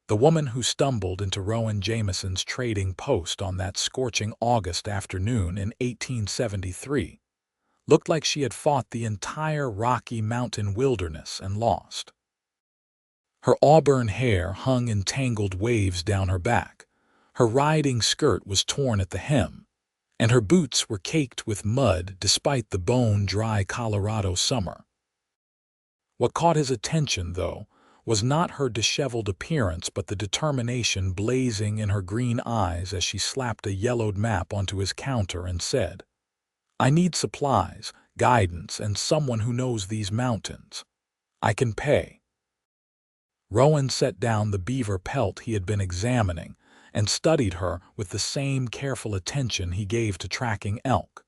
The woman who stumbled into Rowan Jamison's trading post on that scorching August afternoon in 1873 looked like she had fought the entire Rocky Mountain wilderness and lost. Her auburn hair hung in tangled waves down her back, her riding skirt was torn at the hem, and her boots were caked with mud despite the bone-dry Colorado summer. What caught his attention, though, was not her disheveled appearance but the determination blazing in her green eyes as she slapped a yellowed map onto his counter and said, "I need supplies, guidance, and someone who knows these mountains. I can pay." Rowan set down the beaver pelt he had been examining and studied her with the same careful attention he gave to tracking elk.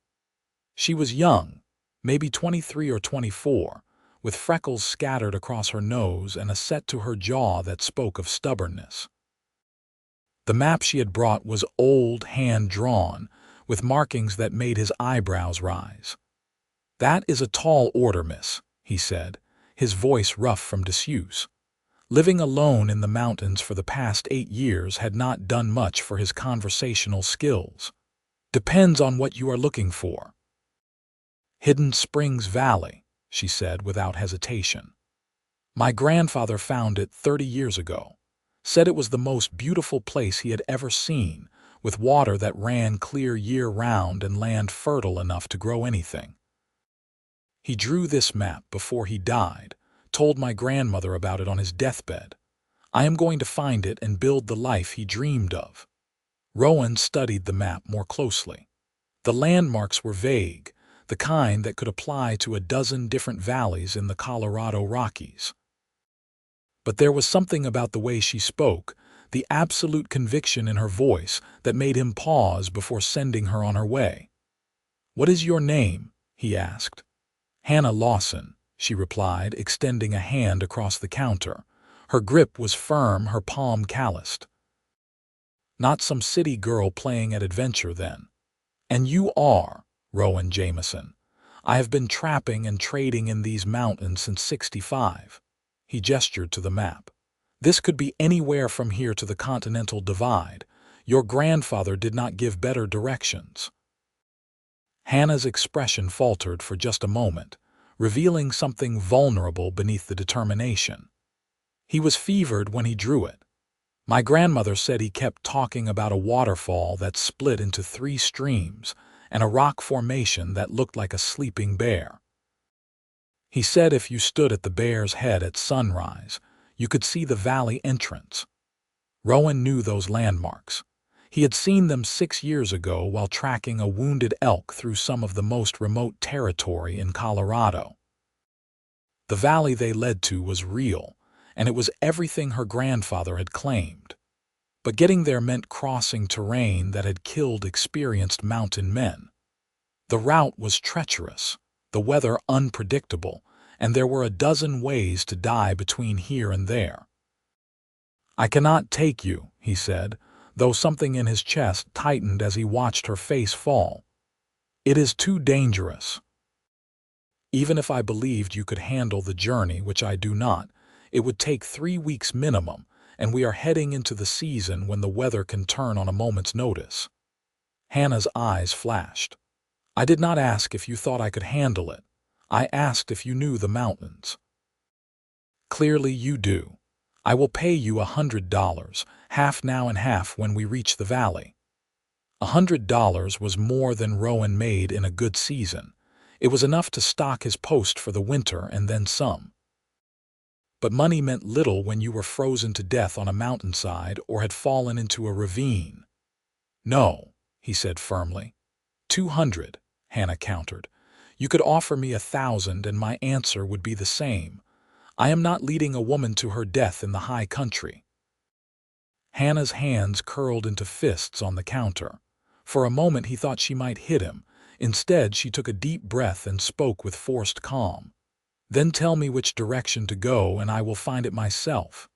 She was young, maybe 23 or 24, with freckles scattered across her nose and a set to her jaw that spoke of stubbornness. The map she had brought was old, hand-drawn, with markings that made his eyebrows rise. "That is a tall order, miss," he said, his voice rough from disuse. Living alone in the mountains for the past 8 years had not done much for his conversational skills. "Depends on what you are looking for." "Hidden Springs Valley," she said without hesitation. "My grandfather found it 30 years ago. Said it was the most beautiful place he had ever seen, with water that ran clear year-round and land fertile enough to grow anything. He drew this map before he died, told my grandmother about it on his deathbed. I am going to find it and build the life he dreamed of." Rowan studied the map more closely. The landmarks were vague, the kind that could apply to a dozen different valleys in the Colorado Rockies. But there was something about the way she spoke, the absolute conviction in her voice, that made him pause before sending her on her way. "What is your name?" he asked. "Hannah Lawson," she replied, extending a hand across the counter. Her grip was firm, her palm calloused. "Not some city girl playing at adventure, then." "And you are Rowan Jamison. I have been trapping and trading in these mountains since '65. He gestured to the map. "This could be anywhere from here to the Continental Divide. Your grandfather did not give better directions." Hannah's expression faltered for just a moment, revealing something vulnerable beneath the determination. "He was fevered when he drew it. My grandmother said he kept talking about a waterfall that split into 3 streams and a rock formation that looked like a sleeping bear. He said if you stood at the bear's head at sunrise, you could see the valley entrance." Rowan knew those landmarks. He had seen them 6 years ago while tracking a wounded elk through some of the most remote territory in Colorado. The valley they led to was real, and it was everything her grandfather had claimed. But getting there meant crossing terrain that had killed experienced mountain men. The route was treacherous, the weather unpredictable, and there were a dozen ways to die between here and there. "I cannot take you," he said, though something in his chest tightened as he watched her face fall. "It is too dangerous. Even if I believed you could handle the journey, which I do not, it would take 3 weeks minimum, and we are heading into the season when the weather can turn on a moment's notice." Hannah's eyes flashed. "I did not ask if you thought I could handle it. I asked if you knew the mountains." "Clearly you do. I will pay you $100, half now and half when we reach the valley." $100 was more than Rowan made in a good season. It was enough to stock his post for the winter and then some. But money meant little when you were frozen to death on a mountainside or had fallen into a ravine. "No," he said firmly. 200, Hannah countered. "You could offer me 1,000 and my answer would be the same. I am not leading a woman to her death in the high country." Hannah's hands curled into fists on the counter. For a moment he thought she might hit him. Instead, she took a deep breath and spoke with forced calm. "Then tell me which direction to go and I will find it myself.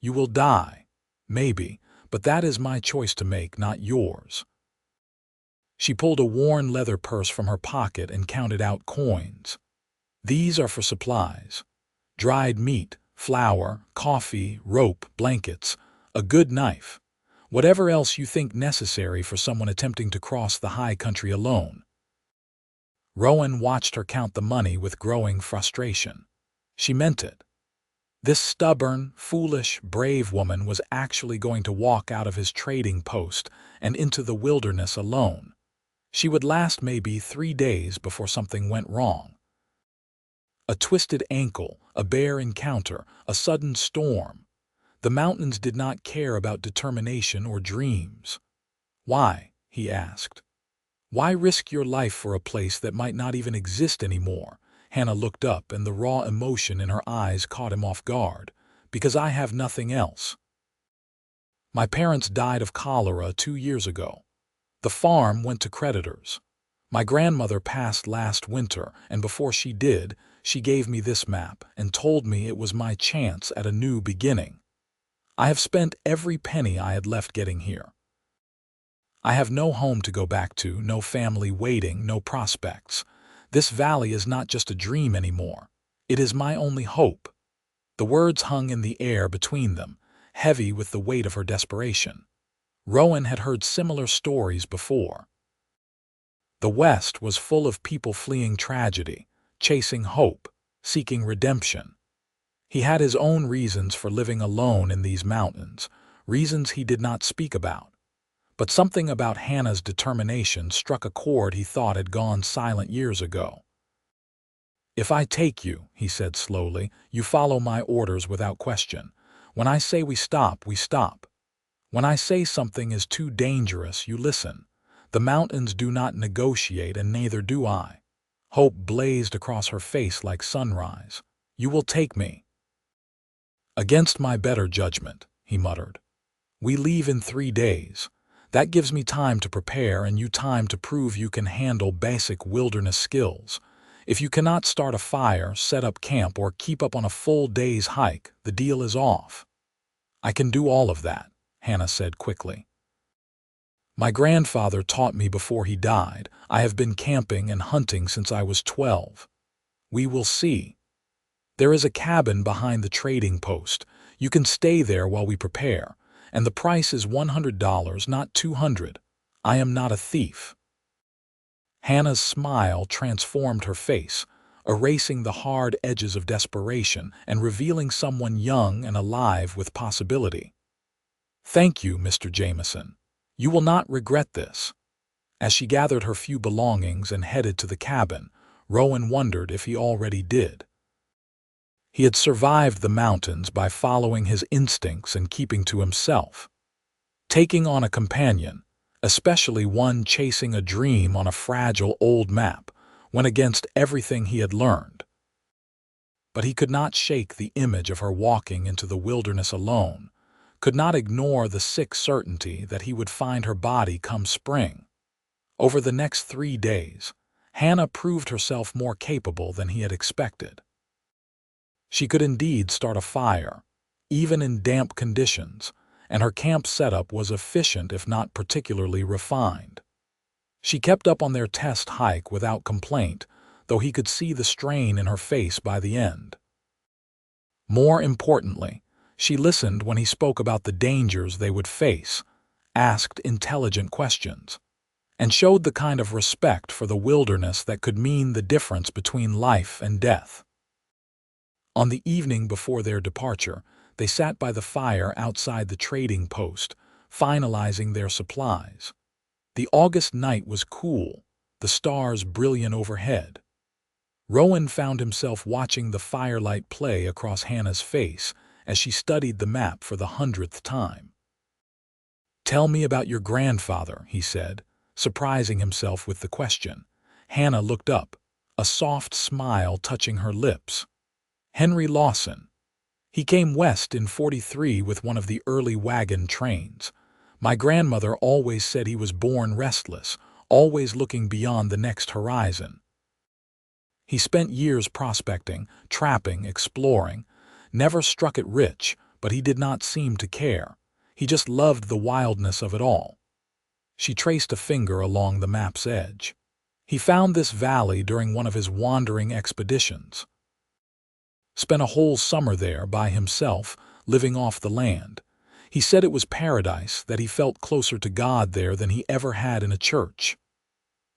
You will die, maybe, but that is my choice to make, not yours." She pulled a worn leather purse from her pocket and counted out coins. "These are for supplies. Dried meat, flour, coffee, rope, blankets. a good knife, whatever else you think necessary for someone attempting to cross the high country alone." Rowan watched her count the money with growing frustration. She meant it. This stubborn, foolish, brave woman was actually going to walk out of his trading post and into the wilderness alone. She would last maybe 3 days before something went wrong. A twisted ankle, a bear encounter, a sudden storm. The mountains did not care about determination or dreams. "Why?" he asked. "Why risk your life for a place that might not even exist anymore?" Hannah looked up, and the raw emotion in her eyes caught him off guard. "Because I have nothing else. My parents died of cholera 2 years ago. The farm went to creditors. My grandmother passed last winter, and before she did, she gave me this map and told me it was my chance at a new beginning. I have spent every penny I had left getting here. I have no home to go back to, no family waiting, no prospects. This valley is not just a dream anymore. It is my only hope." The words hung in the air between them, heavy with the weight of her desperation. Rowan had heard similar stories before. The West was full of people fleeing tragedy, chasing hope, seeking redemption. He had his own reasons for living alone in these mountains, reasons he did not speak about. But something about Hannah's determination struck a chord he thought had gone silent years ago. "If I take you," he said slowly, "you follow my orders without question. When I say we stop, we stop. When I say something is too dangerous, you listen. The mountains do not negotiate, and neither do I." Hope blazed across her face like sunrise. "You will take me." "Against my better judgment," he muttered. "We leave in 3 days. That gives me time to prepare and you time to prove you can handle basic wilderness skills. If you cannot start a fire, set up camp, or keep up on a full day's hike, the deal is off." "I can do all of that," Hannah said quickly. "My grandfather taught me before he died. I have been camping and hunting since I was 12. We will see. There is a cabin behind the trading post. You can stay there while we prepare. And the price is $100, not $200. I am not a thief." Hannah's smile transformed her face, erasing the hard edges of desperation and revealing someone young and alive with possibility. "Thank you, Mr. Jamison. You will not regret this." As she gathered her few belongings and headed to the cabin, Rowan wondered if he already did. He had survived the mountains by following his instincts and keeping to himself. Taking on a companion, especially one chasing a dream on a fragile old map, went against everything he had learned. But he could not shake the image of her walking into the wilderness alone, could not ignore the sick certainty that he would find her body come spring. Over the next 3 days, Hannah proved herself more capable than he had expected. She could indeed start a fire, even in damp conditions, and her camp setup was efficient if not particularly refined. She kept up on their test hike without complaint, though he could see the strain in her face by the end. More importantly, she listened when he spoke about the dangers they would face, asked intelligent questions, and showed the kind of respect for the wilderness that could mean the difference between life and death. On the evening before their departure, they sat by the fire outside the trading post, finalizing their supplies. The August night was cool, the stars brilliant overhead. Rowan found himself watching the firelight play across Hannah's face as she studied the map for the 100th time. "Tell me about your grandfather," he said, surprising himself with the question. Hannah looked up, a soft smile touching her lips. "Henry Lawson. He came west in '43 with one of the early wagon trains. My grandmother always said he was born restless, always looking beyond the next horizon. He spent years prospecting, trapping, exploring, never struck it rich, but he did not seem to care. He just loved the wildness of it all." She traced a finger along the map's edge. "He found this valley during one of his wandering expeditions. Spent a whole summer there by himself, living off the land. He said it was paradise, that he felt closer to God there than he ever had in a church.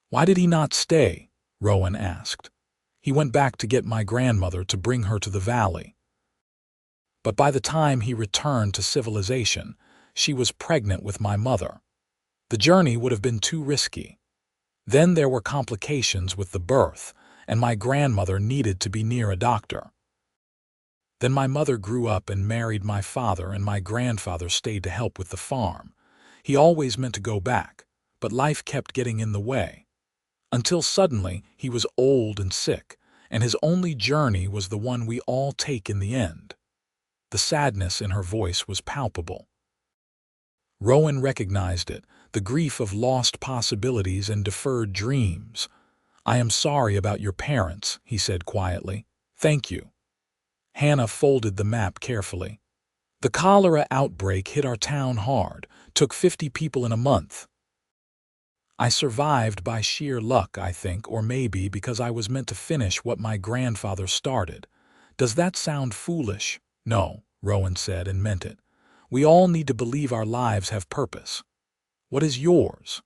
"Why did he not stay?" Rowan asked. "He went back to get my grandmother to bring her to the valley. But by the time he returned to civilization, she was pregnant with my mother. The journey would have been too risky. Then there were complications with the birth, and my grandmother needed to be near a doctor. Then my mother grew up and married my father, and my grandfather stayed to help with the farm. He always meant to go back, but life kept getting in the way. Until suddenly he was old and sick, and his only journey was the one we all take in the end." The sadness in her voice was palpable. Rowan recognized it, the grief of lost possibilities and deferred dreams. "I am sorry about your parents," he said quietly. "Thank you." Hannah folded the map carefully. "The cholera outbreak hit our town hard, took 50 people in a month. I survived by sheer luck, I think, or maybe because I was meant to finish what my grandfather started. Does that sound foolish?" "No," Rowan said, and meant it. "We all need to believe our lives have purpose." "What is yours?"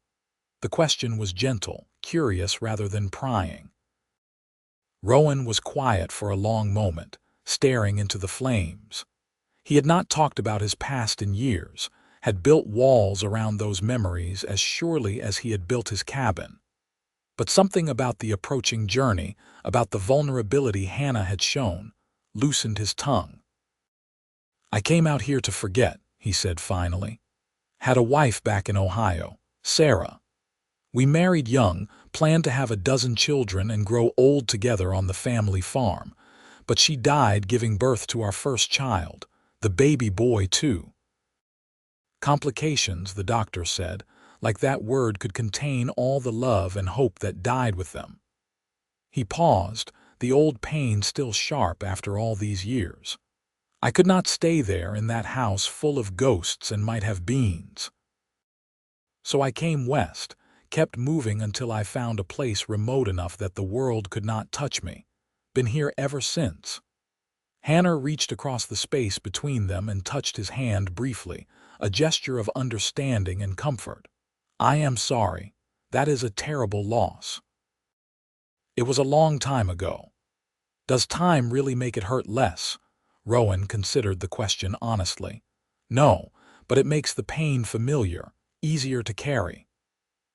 The question was gentle, curious rather than prying. Rowan was quiet for a long moment, staring into the flames. He had not talked about his past in years, had built walls around those memories as surely as he had built his cabin. But something about the approaching journey, about the vulnerability Hannah had shown, loosened his tongue. "I came out here to forget," he said finally. "Had a wife back in Ohio, Sarah. We married young, planned to have a dozen children and grow old together on the family farm. But she died giving birth to our first child, the baby boy too. Complications, the doctor said, like that word could contain all the love and hope that died with them." He paused, the old pain still sharp after all these years. "I could not stay there in that house full of ghosts and might have beans. So I came west, kept moving until I found a place remote enough that the world could not touch me. Been here ever since." Hannah reached across the space between them and touched his hand briefly, a gesture of understanding and comfort. "I am sorry. That is a terrible loss. It was a long time ago." "Does time really make it hurt less?" Rowan considered the question honestly. "No, but it makes the pain familiar, easier to carry."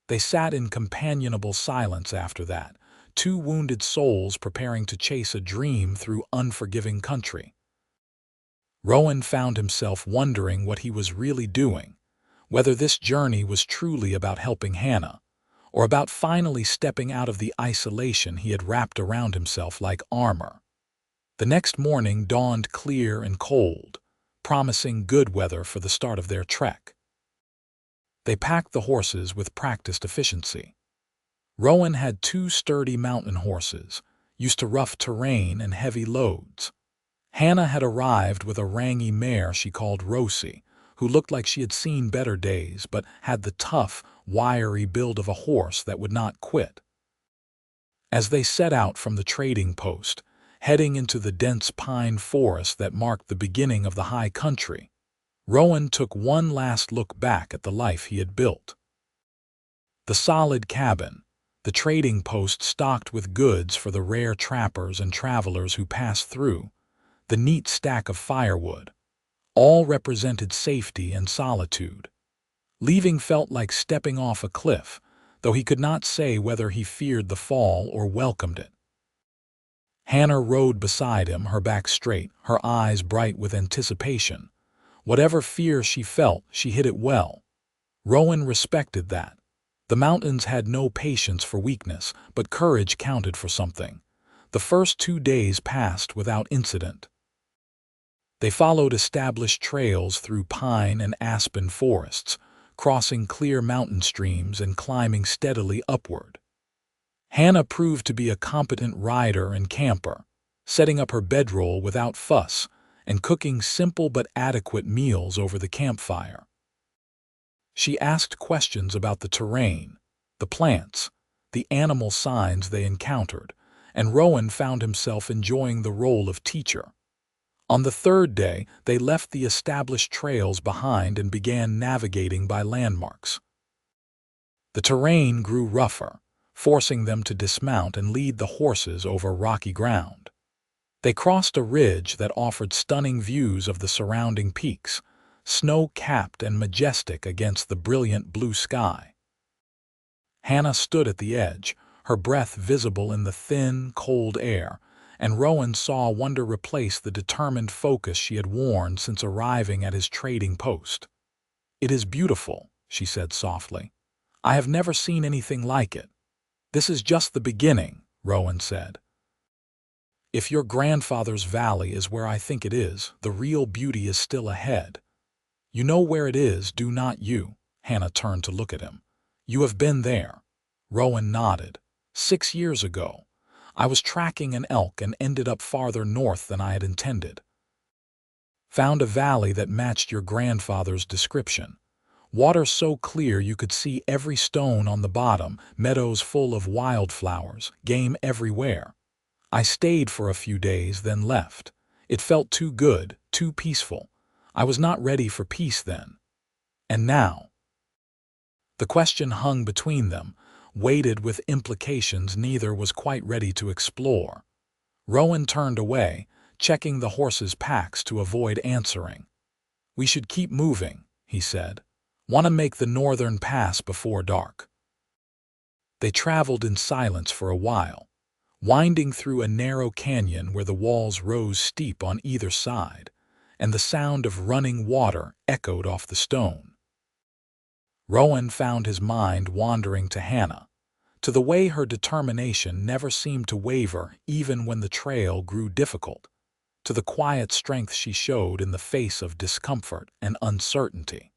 They sat in companionable silence after that, two wounded souls preparing to chase a dream through unforgiving country. Rowan found himself wondering what he was really doing, whether this journey was truly about helping Hannah, or about finally stepping out of the isolation he had wrapped around himself like armor. The next morning dawned clear and cold, promising good weather for the start of their trek. They packed the horses with practiced efficiency. Rowan had 2 sturdy mountain horses, used to rough terrain and heavy loads. Hannah had arrived with a rangy mare she called Rosie, who looked like she had seen better days but had the tough, wiry build of a horse that would not quit. As they set out from the trading post, heading into the dense pine forest that marked the beginning of the high country, Rowan took one last look back at the life he had built. The solid cabin, the trading post stocked with goods for the rare trappers and travelers who passed through, the neat stack of firewood, all represented safety and solitude. Leaving felt like stepping off a cliff, though he could not say whether he feared the fall or welcomed it. Hannah rode beside him, her back straight, her eyes bright with anticipation. Whatever fear she felt, she hid it well. Rowan respected that. The mountains had no patience for weakness, but courage counted for something. The first 2 days passed without incident. They followed established trails through pine and aspen forests, crossing clear mountain streams and climbing steadily upward. Hannah proved to be a competent rider and camper, setting up her bedroll without fuss and cooking simple but adequate meals over the campfire. She asked questions about the terrain, the plants, the animal signs they encountered, and Rowan found himself enjoying the role of teacher. On the third day, they left the established trails behind and began navigating by landmarks. The terrain grew rougher, forcing them to dismount and lead the horses over rocky ground. They crossed a ridge that offered stunning views of the surrounding peaks, snow-capped and majestic against the brilliant blue sky. Hannah stood at the edge, her breath visible in the thin, cold air, and Rowan saw wonder replace the determined focus she had worn since arriving at his trading post. "It is beautiful," she said softly. "I have never seen anything like it." "This is just the beginning," Rowan said. "If your grandfather's valley is where I think it is, the real beauty is still ahead." "You know where it is, do not you?" Hannah turned to look at him. "You have been there." Rowan nodded. 6 years ago. I was tracking an elk and ended up farther north than I had intended. Found a valley that matched your grandfather's description. Water so clear you could see every stone on the bottom, meadows full of wildflowers, game everywhere. I stayed for a few days, then left. It felt too good, too peaceful. I was not ready for peace then. And now? The question hung between them, weighted with implications neither was quite ready to explore. Rowan turned away, checking the horses' packs to avoid answering. "We should keep moving," he said. "Want to make the northern pass before dark." They traveled in silence for a while, winding through a narrow canyon where the walls rose steep on either side, and the sound of running water echoed off the stone. Rowan found his mind wandering to Hannah, to the way her determination never seemed to waver even when the trail grew difficult, to the quiet strength she showed in the face of discomfort and uncertainty.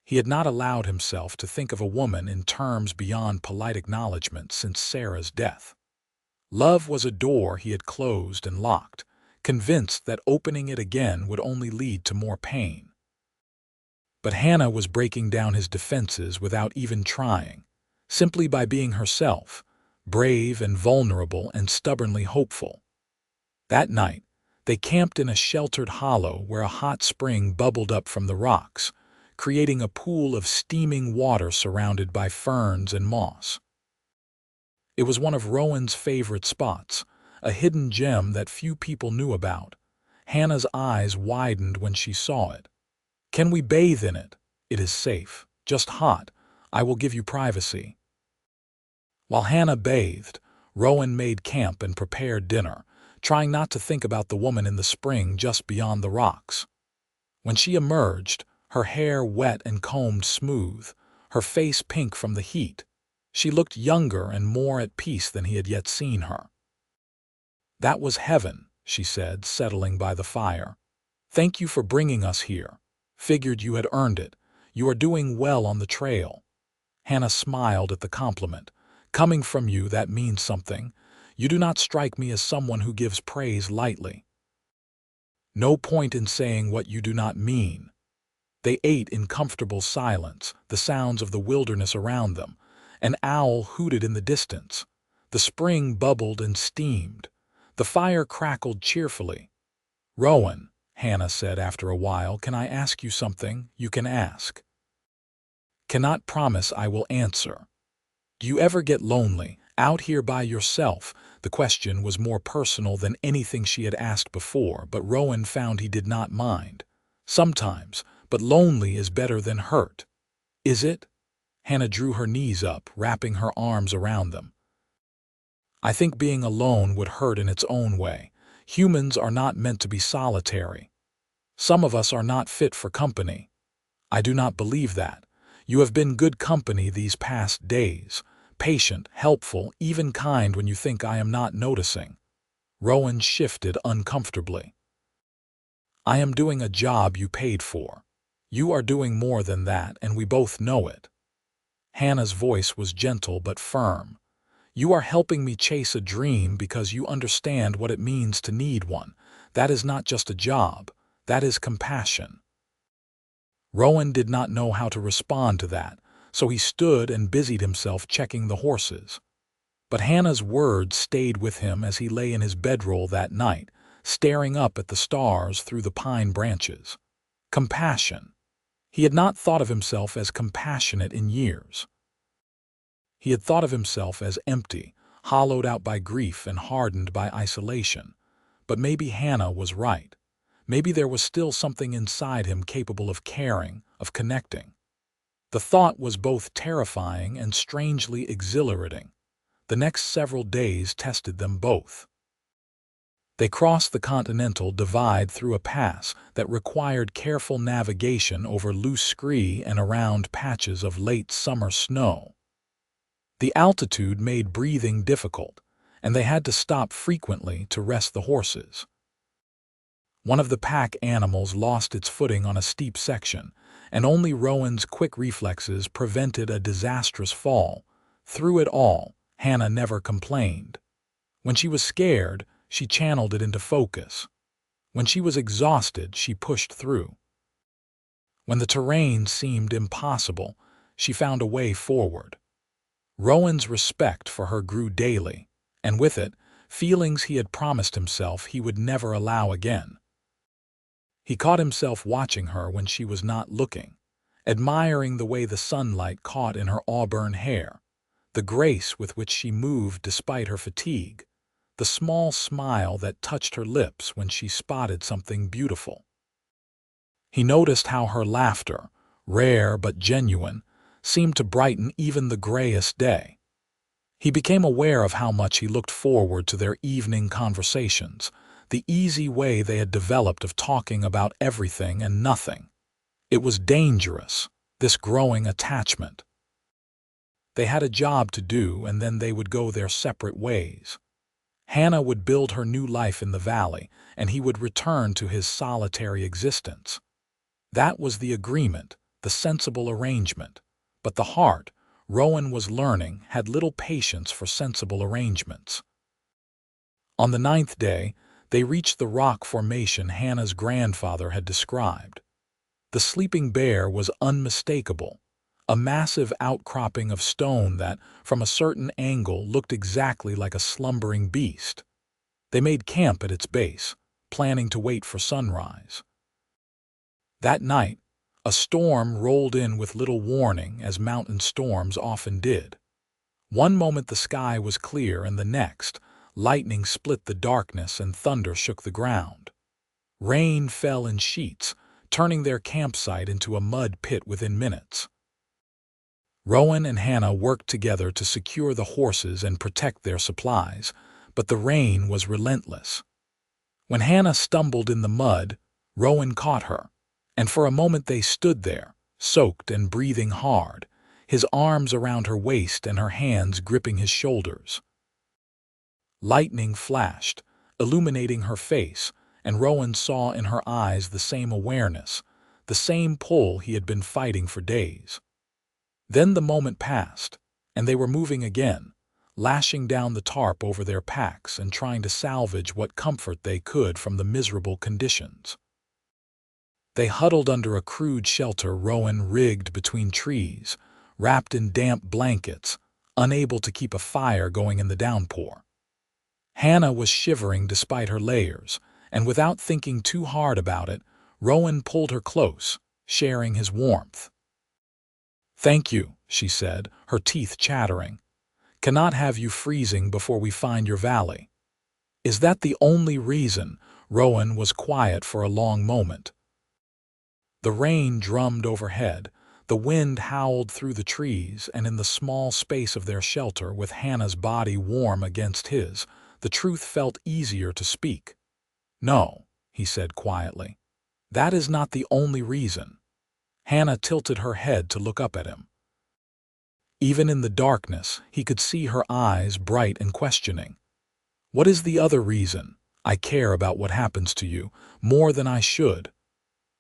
He had not allowed himself to think of a woman in terms beyond polite acknowledgement since Sarah's death. Love was a door he had closed and locked, convinced that opening it again would only lead to more pain. But Hannah was breaking down his defenses without even trying, simply by being herself, brave and vulnerable and stubbornly hopeful. That night, they camped in a sheltered hollow where a hot spring bubbled up from the rocks, creating a pool of steaming water surrounded by ferns and moss. It was one of Rowan's favorite spots, a hidden gem that few people knew about. Hannah's eyes widened when she saw it. "Can we bathe in it?" "It is safe. Just hot. I will give you privacy." While Hannah bathed, Rowan made camp and prepared dinner, trying not to think about the woman in the spring just beyond the rocks. When she emerged, her hair wet and combed smooth, her face pink from the heat, she looked younger and more at peace than he had yet seen her. "That was heaven," she said, settling by the fire. "Thank you for bringing us here. Figured you had earned it. You are doing well on the trail." Hannah smiled at the compliment. "Coming from you, that means something. You do not strike me as someone who gives praise lightly." "No point in saying what you do not mean." They ate in comfortable silence, the sounds of the wilderness around them. An owl hooted in the distance. The spring bubbled and steamed. The fire crackled cheerfully. "Rowan," Hannah said after a while, "can I ask you something? You can ask. Cannot promise I will answer. Do you ever get lonely, out here by yourself?" The question was more personal than anything she had asked before, but Rowan found he did not mind. "Sometimes, but lonely is better than hurt." "Is it?" Hannah drew her knees up, wrapping her arms around them. "I think being alone would hurt in its own way. Humans are not meant to be solitary. Some of us are not fit for company." "I do not believe that. You have been good company these past days. Patient, helpful, even kind when you think I am not noticing." Rowan shifted uncomfortably. "I am doing a job you paid for. You are doing more than that, and we both know it." Hannah's voice was gentle but firm. "You are helping me chase a dream because you understand what it means to need one. That is not just a job. That is compassion." Rowan did not know how to respond to that, so he stood and busied himself checking the horses. But Hannah's words stayed with him as he lay in his bedroll that night, staring up at the stars through the pine branches. Compassion. He had not thought of himself as compassionate in years. He had thought of himself as empty, hollowed out by grief and hardened by isolation. But maybe Hannah was right. Maybe there was still something inside him capable of caring, of connecting. The thought was both terrifying and strangely exhilarating. The next several days tested them both. They crossed the Continental Divide through a pass that required careful navigation over loose scree and around patches of late summer snow. The altitude made breathing difficult, and they had to stop frequently to rest the horses. One of the pack animals lost its footing on a steep section, and only Rowan's quick reflexes prevented a disastrous fall. Through it all, Hannah never complained. When she was scared, she channeled it into focus. When she was exhausted, she pushed through. When the terrain seemed impossible, she found a way forward. Rowan's respect for her grew daily, and with it, feelings he had promised himself he would never allow again. He caught himself watching her when she was not looking, admiring the way the sunlight caught in her auburn hair, the grace with which she moved despite her fatigue, the small smile that touched her lips when she spotted something beautiful. He noticed how her laughter, rare but genuine, seemed to brighten even the grayest day. He became aware of how much he looked forward to their evening conversations, the easy way they had developed of talking about everything and nothing. It was dangerous, this growing attachment. They had a job to do, and then they would go their separate ways. Hannah would build her new life in the valley, and he would return to his solitary existence. That was the agreement, the sensible arrangement. But the heart, Rowan was learning, had little patience for sensible arrangements. On the 9th day, they reached the rock formation Hannah's grandfather had described. The sleeping bear was unmistakable, a massive outcropping of stone that, from a certain angle, looked exactly like a slumbering beast. They made camp at its base, planning to wait for sunrise. That night, a storm rolled in with little warning, as mountain storms often did. One moment the sky was clear, and the next, lightning split the darkness and thunder shook the ground. Rain fell in sheets, turning their campsite into a mud pit within minutes. Rowan and Hannah worked together to secure the horses and protect their supplies, but the rain was relentless. When Hannah stumbled in the mud, Rowan caught her, and for a moment they stood there, soaked and breathing hard, his arms around her waist and her hands gripping his shoulders. Lightning flashed, illuminating her face, and Rowan saw in her eyes the same awareness, the same pull he had been fighting for days. Then the moment passed, and they were moving again, lashing down the tarp over their packs and trying to salvage what comfort they could from the miserable conditions. They huddled under a crude shelter Rowan rigged between trees, wrapped in damp blankets, unable to keep a fire going in the downpour. Hannah was shivering despite her layers, and without thinking too hard about it, Rowan pulled her close, sharing his warmth. "Thank you," she said, her teeth chattering. "Cannot have you freezing before we find your valley." "Is that the only reason?" Rowan was quiet for a long moment. The rain drummed overhead, the wind howled through the trees, and in the small space of their shelter, with Hannah's body warm against his, the truth felt easier to speak. "No," he said quietly. "That is not the only reason." Hannah tilted her head to look up at him. Even in the darkness, he could see her eyes bright and questioning. "What is the other reason?" "I care about what happens to you, more than I should."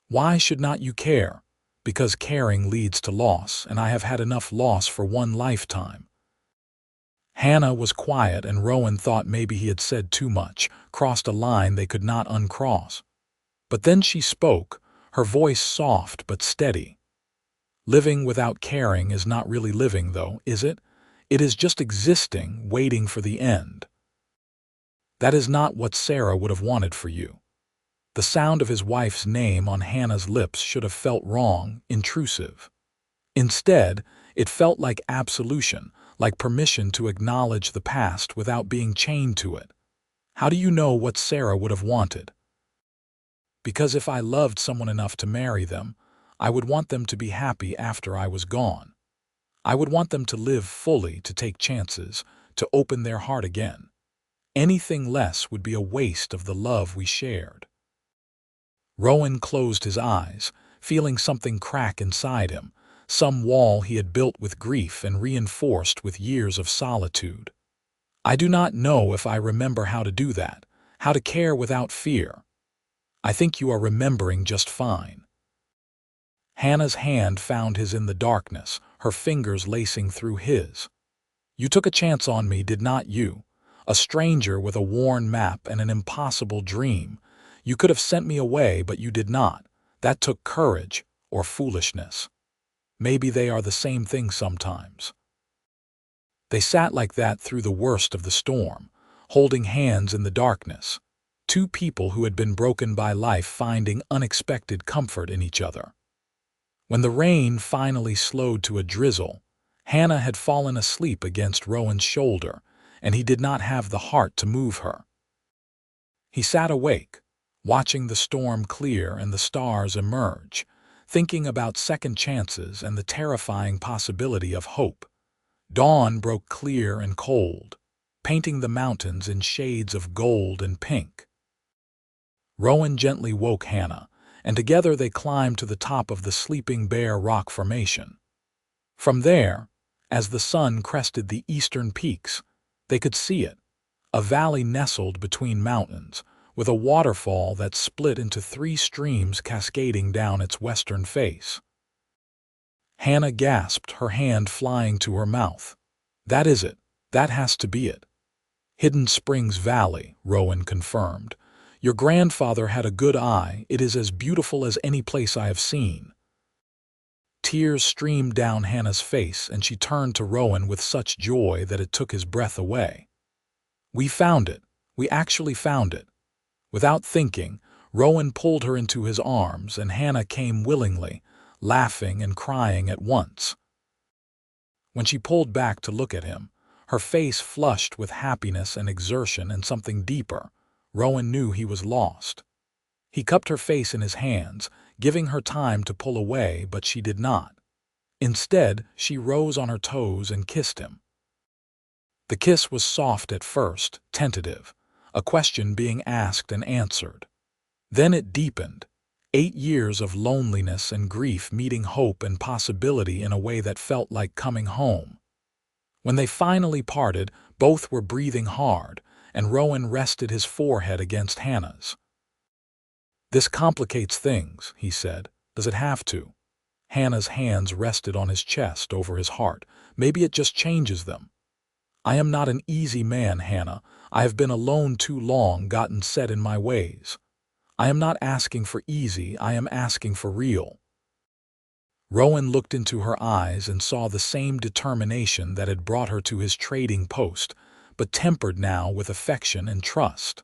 "Why should not you care?" "Because caring leads to loss, and I have had enough loss for one lifetime." Hannah was quiet, and Rowan thought maybe he had said too much, crossed a line they could not uncross. But then she spoke, her voice soft but steady. "Living without caring is not really living, though, is it? It is just existing, waiting for the end." That is not what Sarah would have wanted for you. The sound of his wife's name on Hannah's lips should have felt wrong, intrusive. Instead, it felt like absolution, like permission to acknowledge the past without being chained to it. How do you know what Sarah would have wanted? Because if I loved someone enough to marry them, I would want them to be happy after I was gone. I would want them to live fully, to take chances, to open their heart again. Anything less would be a waste of the love we shared. Rowan closed his eyes, feeling something crack inside him, some wall he had built with grief and reinforced with years of solitude. I do not know if I remember how to do that, how to care without fear. I think you are remembering just fine. Hannah's hand found his in the darkness, her fingers lacing through his. You took a chance on me, did not you? A stranger with a worn map and an impossible dream. You could have sent me away, but you did not. That took courage, or foolishness. Maybe they are the same thing sometimes. They sat like that through the worst of the storm, holding hands in the darkness. Two people who had been broken by life finding unexpected comfort in each other. When the rain finally slowed to a drizzle, Hannah had fallen asleep against Rowan's shoulder, and he did not have the heart to move her. He sat awake, watching the storm clear and the stars emerge, thinking about second chances and the terrifying possibility of hope. Dawn broke clear and cold, painting the mountains in shades of gold and pink. Rowan gently woke Hannah, and together they climbed to the top of the Sleeping Bear rock formation. From there, as the sun crested the eastern peaks, they could see it, a valley nestled between mountains, with a waterfall that split into 3 streams cascading down its western face. Hannah gasped, her hand flying to her mouth. That is it. That has to be it. Hidden Springs Valley, Rowan confirmed. Your grandfather had a good eye. It is as beautiful as any place I have seen. Tears streamed down Hannah's face, and she turned to Rowan with such joy that it took his breath away. We found it. We actually found it. Without thinking, Rowan pulled her into his arms, and Hannah came willingly, laughing and crying at once. When she pulled back to look at him, her face flushed with happiness and exertion and something deeper. Rowan knew he was lost. He cupped her face in his hands, giving her time to pull away, but she did not. Instead, she rose on her toes and kissed him. The kiss was soft at first, tentative, a question being asked and answered. Then it deepened, 8 years of loneliness and grief meeting hope and possibility in a way that felt like coming home. When they finally parted, both were breathing hard, and Rowan rested his forehead against Hannah's. This complicates things, he said. Does it have to? Hannah's hands rested on his chest over his heart. Maybe it just changes them. I am not an easy man, Hannah. I have been alone too long, gotten set in my ways. I am not asking for easy, I am asking for real. Rowan looked into her eyes and saw the same determination that had brought her to his trading post, but tempered now with affection and trust.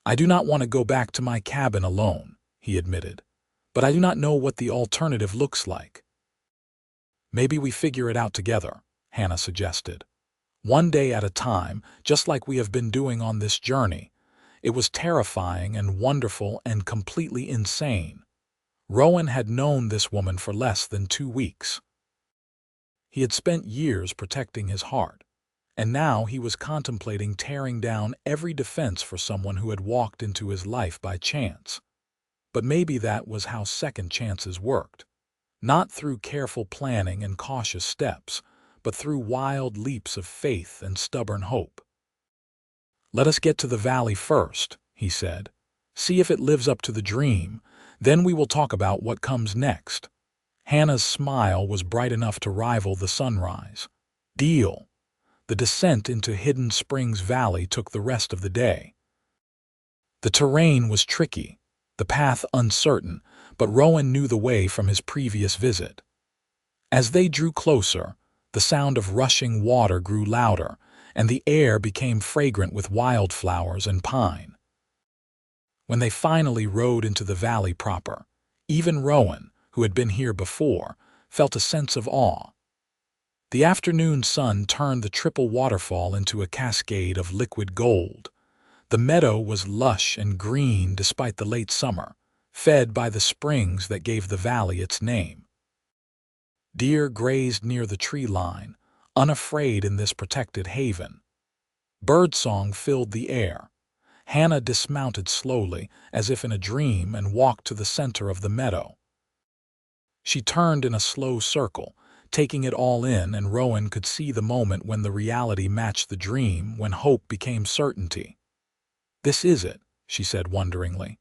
I do not want to go back to my cabin alone, he admitted, but I do not know what the alternative looks like. Maybe we figure it out together, Hannah suggested. One day at a time, just like we have been doing on this journey. It was terrifying and wonderful and completely insane. Rowan had known this woman for less than 2 weeks. He had spent years protecting his heart, and now he was contemplating tearing down every defense for someone who had walked into his life by chance. But maybe that was how second chances worked. Not through careful planning and cautious steps, but through wild leaps of faith and stubborn hope. Let us get to the valley first, he said. See if it lives up to the dream, then we will talk about what comes next. Hannah's smile was bright enough to rival the sunrise. Deal. The descent into Hidden Springs Valley took the rest of the day. The terrain was tricky, the path uncertain, but Rowan knew the way from his previous visit. As they drew closer, the sound of rushing water grew louder, and the air became fragrant with wildflowers and pine. When they finally rode into the valley proper, even Rowan, who had been here before, felt a sense of awe. The afternoon sun turned the triple waterfall into a cascade of liquid gold. The meadow was lush and green despite the late summer, fed by the springs that gave the valley its name. Deer grazed near the tree line, unafraid in this protected haven. Birdsong filled the air. Hannah dismounted slowly, as if in a dream, and walked to the center of the meadow. She turned in a slow circle, taking it all in, and Rowan could see the moment when the reality matched the dream, when hope became certainty. "This is it," she said wonderingly.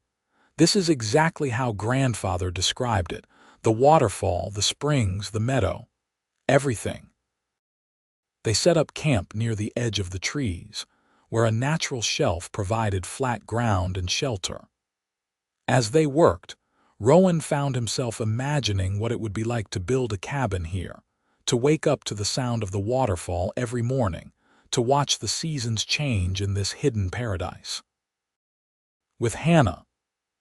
"This is exactly how grandfather described it. The waterfall, the springs, the meadow. Everything." They set up camp near the edge of the trees, where a natural shelf provided flat ground and shelter. As they worked, Rowan found himself imagining what it would be like to build a cabin here, to wake up to the sound of the waterfall every morning, to watch the seasons change in this hidden paradise. With Hannah,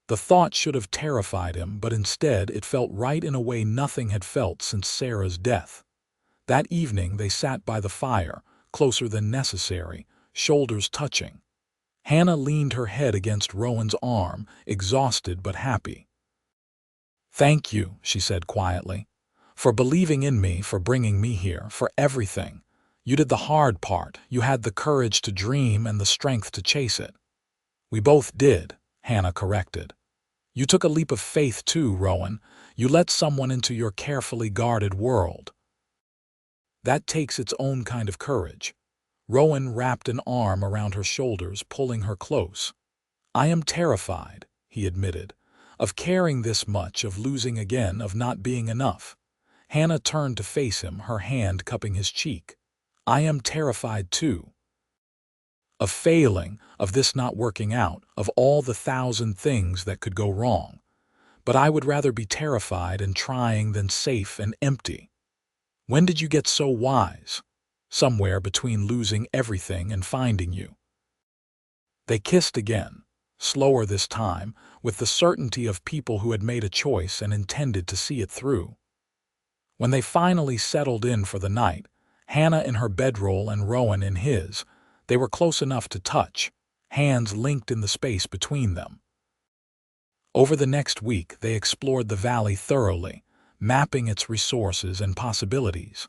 the thought should have terrified him, but instead it felt right in a way nothing had felt since Sarah's death. That evening they sat by the fire, closer than necessary, shoulders touching. Hannah leaned her head against Rowan's arm, exhausted but happy. "Thank you," she said quietly, "for believing in me, for bringing me here, for everything. You did the hard part. You had the courage to dream and the strength to chase it." "We both did," Hannah corrected. "You took a leap of faith too, Rowan. You let someone into your carefully guarded world. That takes its own kind of courage." Rowan wrapped an arm around her shoulders, pulling her close. "I am terrified," he admitted, "of caring this much, of losing again, of not being enough." Hannah turned to face him, her hand cupping his cheek. "I am terrified too. Of failing, of this not working out, of all the thousand things that could go wrong. But I would rather be terrified and trying than safe and empty. When did you get so wise?" "Somewhere between losing everything and finding you." They kissed again, slower this time, with the certainty of people who had made a choice and intended to see it through. When they finally settled in for the night, Hannah in her bedroll and Rowan in his, they were close enough to touch, hands linked in the space between them. Over the next week they explored the valley thoroughly, mapping its resources and possibilities.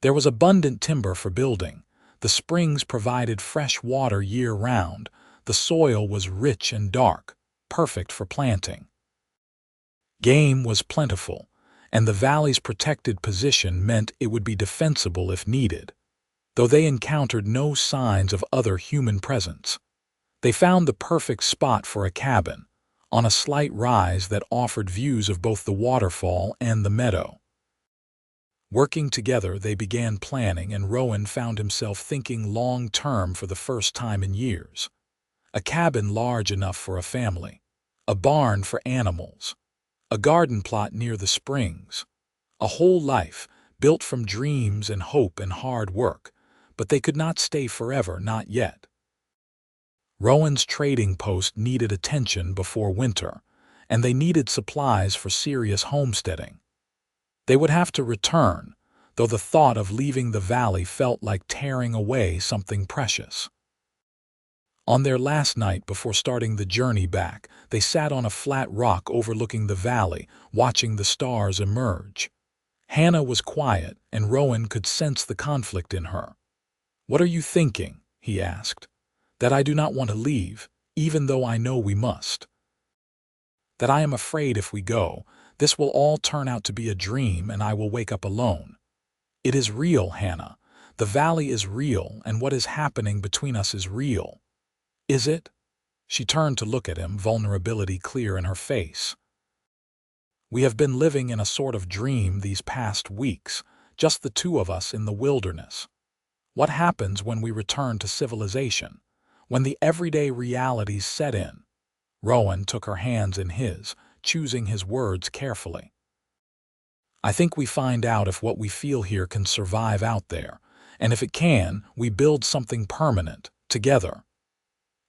There was abundant timber for building. The springs provided fresh water year-round. The soil was rich and dark, perfect for planting. Game was plentiful, and the valley's protected position meant it would be defensible if needed, though they encountered no signs of other human presence. They found the perfect spot for a cabin, on a slight rise that offered views of both the waterfall and the meadow. Working together, they began planning, and Rowan found himself thinking long-term for the first time in years. A cabin large enough for a family, a barn for animals, a garden plot near the springs, a whole life built from dreams and hope and hard work, but they could not stay forever, not yet. Rowan's trading post needed attention before winter, and they needed supplies for serious homesteading. They would have to return, though the thought of leaving the valley felt like tearing away something precious. On their last night before starting the journey back, they sat on a flat rock overlooking the valley, watching the stars emerge. Hannah was quiet, and Rowan could sense the conflict in her. "What are you thinking?" he asked. "That I do not want to leave, even though I know we must. That I am afraid if we go, this will all turn out to be a dream and I will wake up alone. It is real, Hannah. The valley is real, and what is happening between us is real." "Is it?" She turned to look at him, vulnerability clear in her face. "We have been living in a sort of dream these past weeks, just the two of us in the wilderness. What happens when we return to civilization, when the everyday realities set in?" Rowan took her hands in his, choosing his words carefully. "I think we find out if what we feel here can survive out there, And if it can, we build something permanent, together.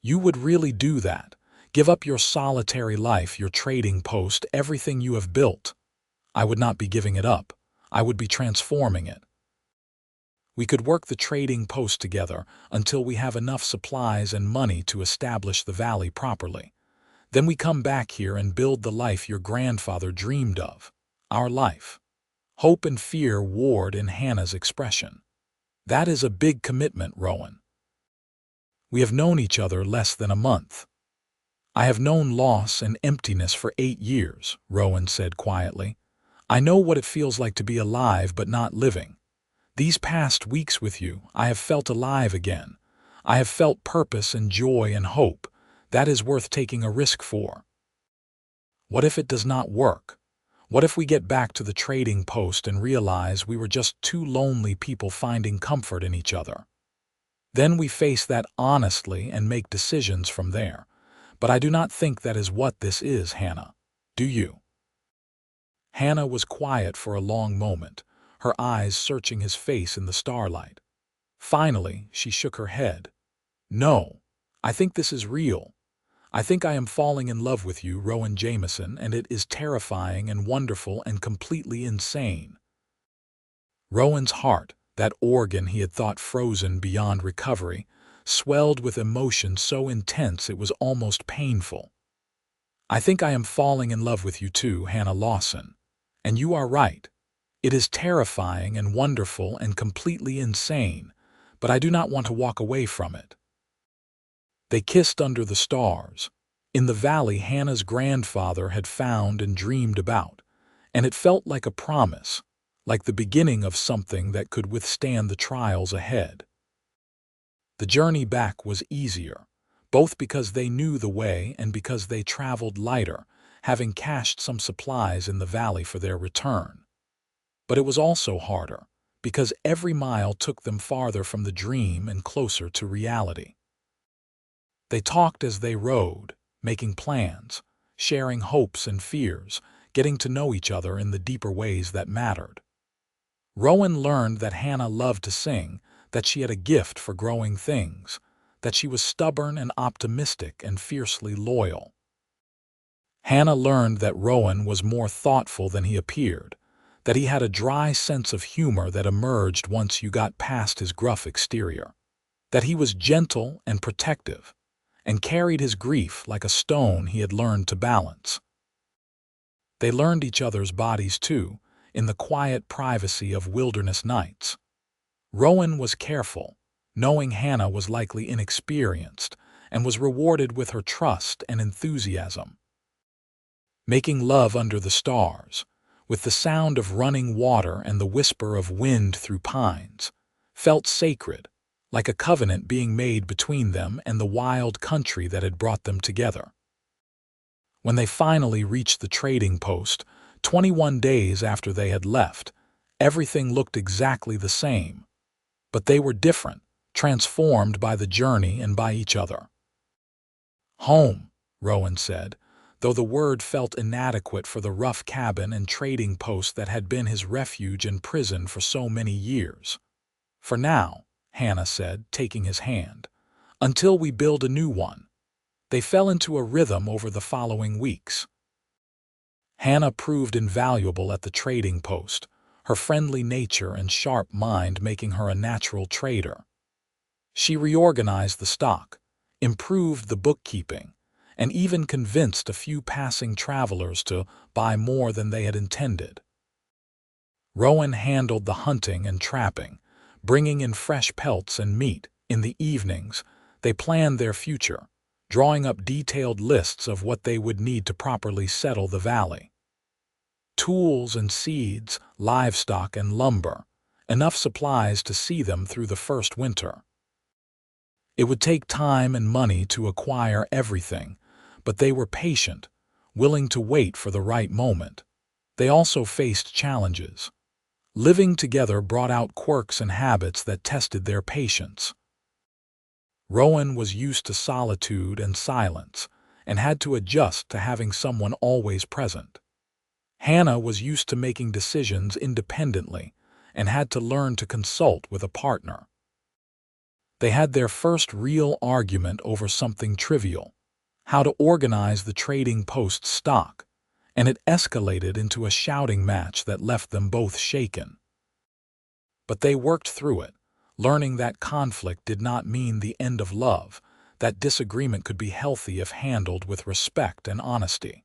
You would really do that. Give up your solitary life, your trading post, everything you have built. I would not be giving it up. I would be transforming it. We could work the trading post together until we have enough supplies and money to establish the valley properly. Then we come back here and build the life your grandfather dreamed of. Our life. Hope and fear warred in Hannah's expression. That is a big commitment, Rowan. We have known each other less than a month. I have known loss and emptiness for 8 years, Rowan said quietly. I know what it feels like to be alive but not living. These past weeks with you, I have felt alive again. I have felt purpose and joy and hope. That is worth taking a risk for. What if it does not work? What if we get back to the trading post and realize we were just two lonely people finding comfort in each other? Then we face that honestly and make decisions from there. But I do not think that is what this is, Hannah. Do you? Hannah was quiet for a long moment, her eyes searching his face in the starlight. Finally, she shook her head. No, I think this is real. I think I am falling in love with you, Rowan Jamison, and it is terrifying and wonderful and completely insane. Rowan's heart, that organ he had thought frozen beyond recovery, swelled with emotion so intense it was almost painful. I think I am falling in love with you too, Hannah Lawson. And you are right. It is terrifying and wonderful and completely insane, but I do not want to walk away from it. They kissed under the stars, in the valley Hannah's grandfather had found and dreamed about, and it felt like a promise, like the beginning of something that could withstand the trials ahead. The journey back was easier, both because they knew the way and because they traveled lighter, having cached some supplies in the valley for their return. But it was also harder, because every mile took them farther from the dream and closer to reality. They talked as they rode, making plans, sharing hopes and fears, getting to know each other in the deeper ways that mattered. Rowan learned that Hannah loved to sing, that she had a gift for growing things, that she was stubborn and optimistic and fiercely loyal. Hannah learned that Rowan was more thoughtful than he appeared, that he had a dry sense of humor that emerged once you got past his gruff exterior, that he was gentle and protective, and carried his grief like a stone he had learned to balance. They learned each other's bodies too, in the quiet privacy of wilderness nights. Rowan was careful, knowing Hannah was likely inexperienced, and was rewarded with her trust and enthusiasm. Making love under the stars, with the sound of running water and the whisper of wind through pines, felt sacred, like a covenant being made between them and the wild country that had brought them together. When they finally reached the trading post, 21 days after they had left, everything looked exactly the same. But they were different, transformed by the journey and by each other. Home, Rowan said, though the word felt inadequate for the rough cabin and trading post that had been his refuge and prison for so many years. For now, Hannah said, taking his hand, until we build a new one. They fell into a rhythm over the following weeks. Hannah proved invaluable at the trading post, her friendly nature and sharp mind making her a natural trader. She reorganized the stock, improved the bookkeeping, and even convinced a few passing travelers to buy more than they had intended. Rowan handled the hunting and trapping, bringing in fresh pelts and meat. In the evenings, they planned their future, drawing up detailed lists of what they would need to properly settle the valley. Tools and seeds, livestock and lumber, enough supplies to see them through the first winter. It would take time and money to acquire everything, but they were patient, willing to wait for the right moment. They also faced challenges. Living together brought out quirks and habits that tested their patience. Rowan was used to solitude and silence, and had to adjust to having someone always present. Hannah was used to making decisions independently, and had to learn to consult with a partner. They had their first real argument over something trivial, how to organize the trading post stock, and it escalated into a shouting match that left them both shaken. But they worked through it, learning that conflict did not mean the end of love, that disagreement could be healthy if handled with respect and honesty.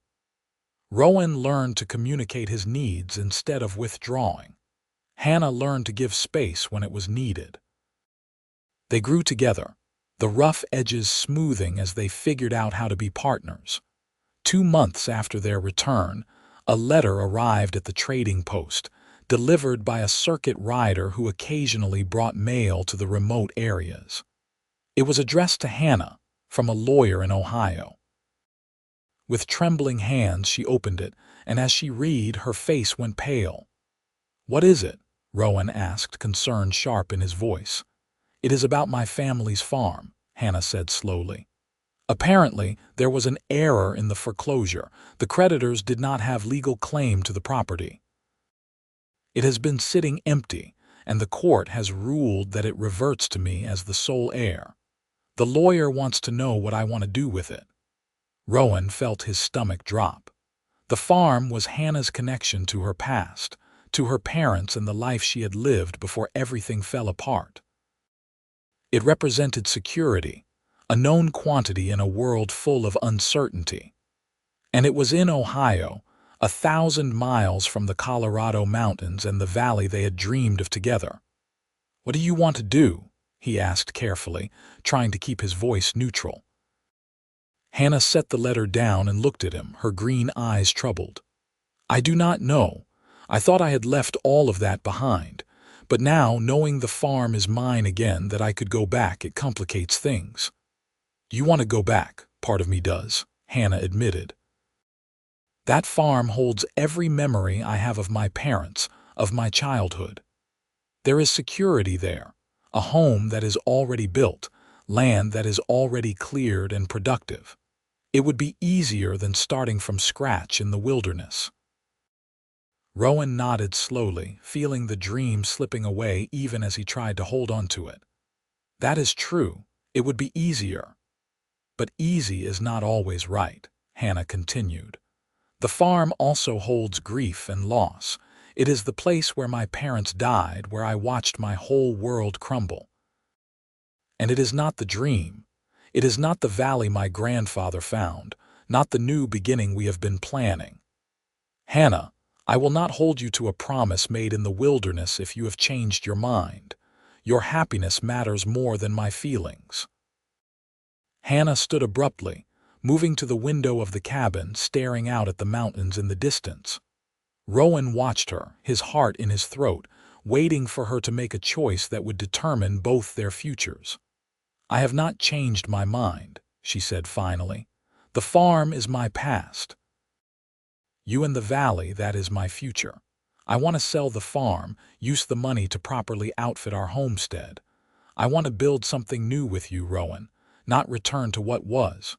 Rowan learned to communicate his needs instead of withdrawing. Hannah learned to give space when it was needed. They grew together, the rough edges smoothing as they figured out how to be partners. 2 months after their return, a letter arrived at the trading post, delivered by a circuit rider who occasionally brought mail to the remote areas. It was addressed to Hannah, from a lawyer in Ohio. With trembling hands, she opened it, and as she read, her face went pale. "What is it?" Rowan asked, concern sharp in his voice. "It is about my family's farm," Hannah said slowly. Apparently, there was an error in the foreclosure. The creditors did not have legal claim to the property. It has been sitting empty, and the court has ruled that it reverts to me as the sole heir. The lawyer wants to know what I want to do with it. Rowan felt his stomach drop. The farm was Hannah's connection to her past, to her parents and the life she had lived before everything fell apart. It represented security, a known quantity in a world full of uncertainty. And it was in Ohio, 1,000 miles from the Colorado mountains and the valley they had dreamed of together. "What do you want to do?" he asked carefully, trying to keep his voice neutral. Hannah set the letter down and looked at him, her green eyes troubled. "I do not know. I thought I had left all of that behind. But now, knowing the farm is mine again, that I could go back, it complicates things." "You want to go back, part of me does," Hannah admitted. "That farm holds every memory I have of my parents, of my childhood. There is security there, a home that is already built, land that is already cleared and productive. It would be easier than starting from scratch in the wilderness." Rowan nodded slowly, feeling the dream slipping away even as he tried to hold on to it. "That is true. It would be easier. But easy is not always right," Hannah continued. "The farm also holds grief and loss. It is the place where my parents died, where I watched my whole world crumble. And it is not the dream. It is not the valley my grandfather found, not the new beginning we have been planning. Hannah, I will not hold you to a promise made in the wilderness if you have changed your mind. Your happiness matters more than my feelings." Hannah stood abruptly, moving to the window of the cabin, staring out at the mountains in the distance. Rowan watched her, his heart in his throat, waiting for her to make a choice that would determine both their futures. "I have not changed my mind," she said finally. "The farm is my past. You and the valley, that is my future. I want to sell the farm, use the money to properly outfit our homestead. I want to build something new with you, Rowan, not return to what was."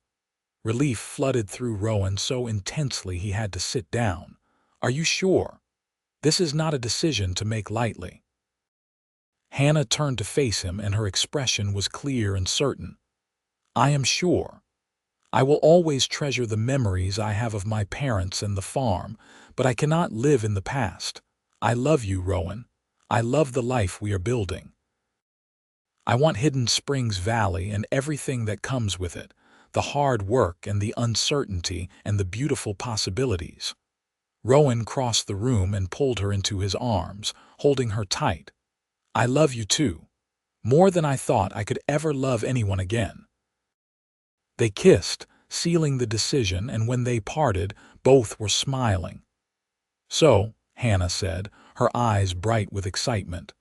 Relief flooded through Rowan so intensely he had to sit down. "Are you sure? This is not a decision to make lightly." Hannah turned to face him, and her expression was clear and certain. "I am sure. I will always treasure the memories I have of my parents and the farm, but I cannot live in the past. I love you, Rowan. I love the life we are building. I want Hidden Springs Valley and everything that comes with it, the hard work and the uncertainty and the beautiful possibilities." Rowan crossed the room and pulled her into his arms, holding her tight. "I love you too, more than I thought I could ever love anyone again." They kissed, sealing the decision, and when they parted, both were smiling. "So," Hannah said, her eyes bright with excitement,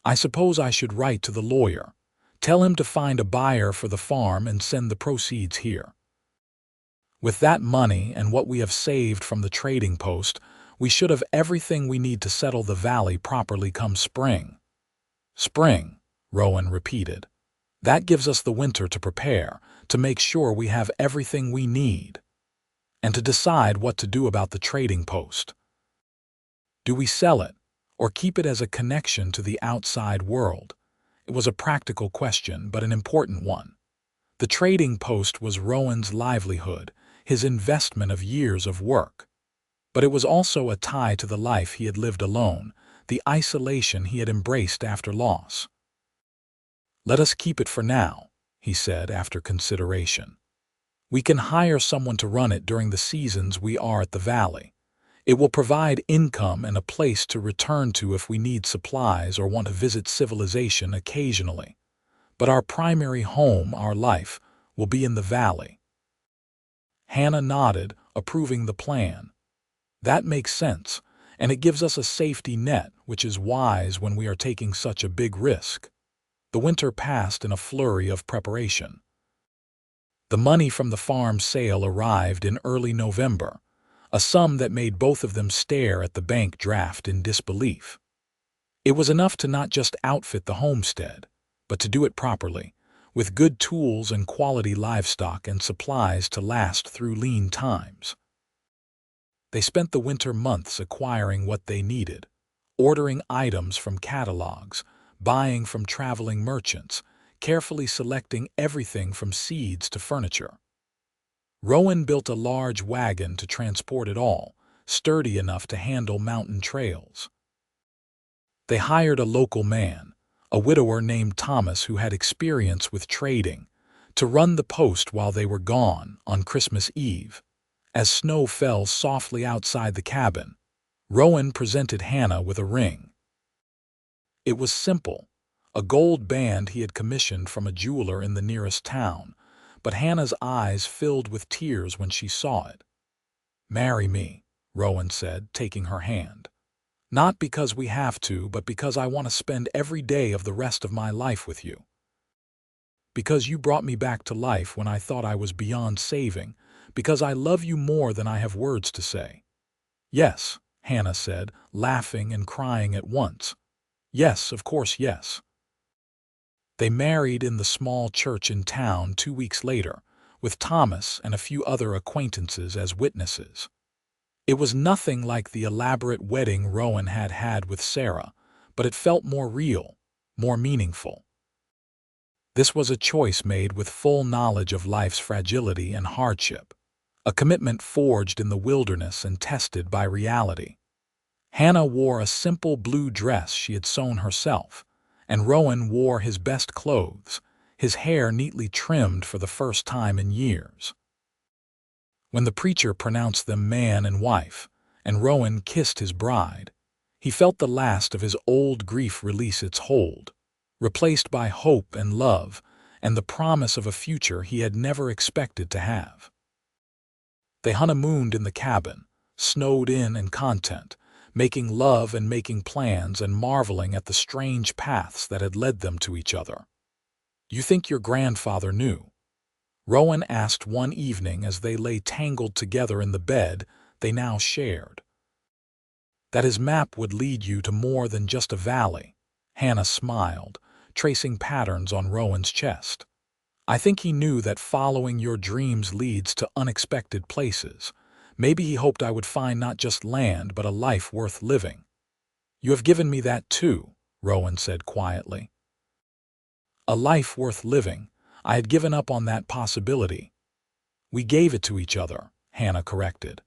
"I suppose I should write to the lawyer. Tell him to find a buyer for the farm and send the proceeds here. With that money and what we have saved from the trading post, we should have everything we need to settle the valley properly come spring." "Spring," Rowan repeated. "That gives us the winter to prepare, to make sure we have everything we need, and to decide what to do about the trading post. Do we sell it, or keep it as a connection to the outside world? It was a practical question, but an important one. The trading post was Rowan's livelihood, his investment of years of work. But it was also a tie to the life he had lived alone, the isolation he had embraced after loss. "Let us keep it for now," he said after consideration. "We can hire someone to run it during the seasons we are at the valley. It will provide income and a place to return to if we need supplies or want to visit civilization occasionally. But our primary home, our life, will be in the valley." Hannah nodded, approving the plan. "That makes sense, and it gives us a safety net, which is wise when we are taking such a big risk." The winter passed in a flurry of preparation. The money from the farm sale arrived in early November, a sum that made both of them stare at the bank draft in disbelief. It was enough to not just outfit the homestead, but to do it properly, with good tools and quality livestock and supplies to last through lean times. They spent the winter months acquiring what they needed, ordering items from catalogs, buying from traveling merchants, carefully selecting everything from seeds to furniture. Rowan built a large wagon to transport it all, sturdy enough to handle mountain trails. They hired a local man, a widower named Thomas who had experience with trading, to run the post while they were gone on Christmas Eve. As snow fell softly outside the cabin, Rowan presented Hannah with a ring. It was simple, a gold band he had commissioned from a jeweler in the nearest town, but Hannah's eyes filled with tears when she saw it. "Marry me," Rowan said, taking her hand. "Not because we have to, but because I want to spend every day of the rest of my life with you. Because you brought me back to life when I thought I was beyond saving, because I love you more than I have words to say." "Yes," Hannah said, laughing and crying at once. "Yes, of course, yes." They married in the small church in town 2 weeks later, with Thomas and a few other acquaintances as witnesses. It was nothing like the elaborate wedding Rowan had had with Sarah, but it felt more real, more meaningful. This was a choice made with full knowledge of life's fragility and hardship, a commitment forged in the wilderness and tested by reality. Hannah wore a simple blue dress she had sewn herself, and Rowan wore his best clothes, his hair neatly trimmed for the first time in years. When the preacher pronounced them man and wife, and Rowan kissed his bride, he felt the last of his old grief release its hold, replaced by hope and love and the promise of a future he had never expected to have. They honeymooned in the cabin, snowed in and content, making love and making plans and marveling at the strange paths that had led them to each other. "You think your grandfather knew?" Rowan asked one evening as they lay tangled together in the bed they now shared. "That his map would lead you to more than just a valley," Hannah smiled, tracing patterns on Rowan's chest. "I think he knew that following your dreams leads to unexpected places. Maybe he hoped I would find not just land, but a life worth living." "You have given me that too," Rowan said quietly. "A life worth living. I had given up on that possibility." "We gave it to each other," Hannah corrected.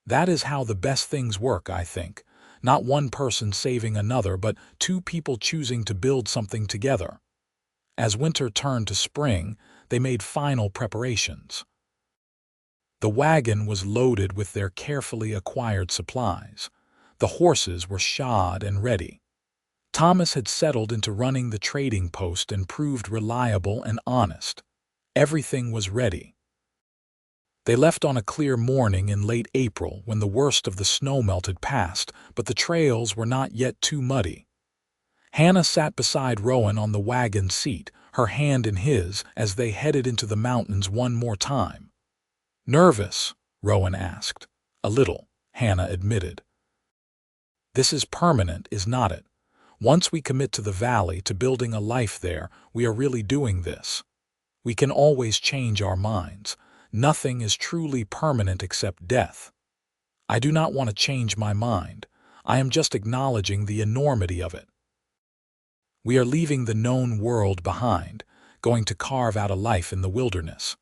"That is how the best things work, I think. Not one person saving another, but two people choosing to build something together." As winter turned to spring, they made final preparations. The wagon was loaded with their carefully acquired supplies. The horses were shod and ready. Thomas had settled into running the trading post and proved reliable and honest. Everything was ready. They left on a clear morning in late April when the worst of the snowmelt had passed, but the trails were not yet too muddy. Hannah sat beside Rowan on the wagon seat, her hand in his, as they headed into the mountains one more time. "Nervous?" Rowan asked. "A little," Hannah admitted. "This is permanent, is not it? Once we commit to the valley, to building a life there, we are really doing this. We can always change our minds. Nothing is truly permanent except death. I do not want to change my mind. I am just acknowledging the enormity of it. We are leaving the known world behind, going to carve out a life in the wilderness.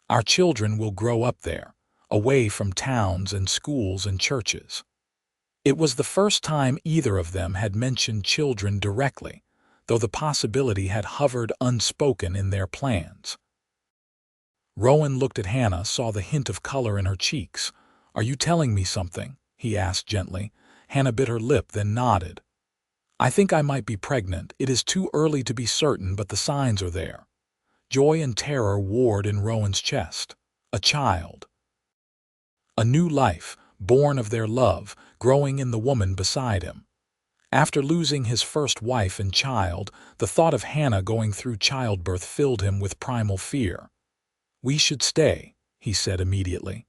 Our children will grow up there, away from towns and schools and churches. It was the first time either of them had mentioned children directly, though the possibility had hovered unspoken in their plans. Rowan looked at Hannah, saw the hint of color in her cheeks. "Are you telling me something?" he asked gently. Hannah bit her lip, then nodded. "I think I might be pregnant. It is too early to be certain, but the signs are there." Joy and terror warred in Rowan's chest. A child. A new life, born of their love, growing in the woman beside him. After losing his first wife and child, the thought of Hannah going through childbirth filled him with primal fear. "We should stay," he said immediately.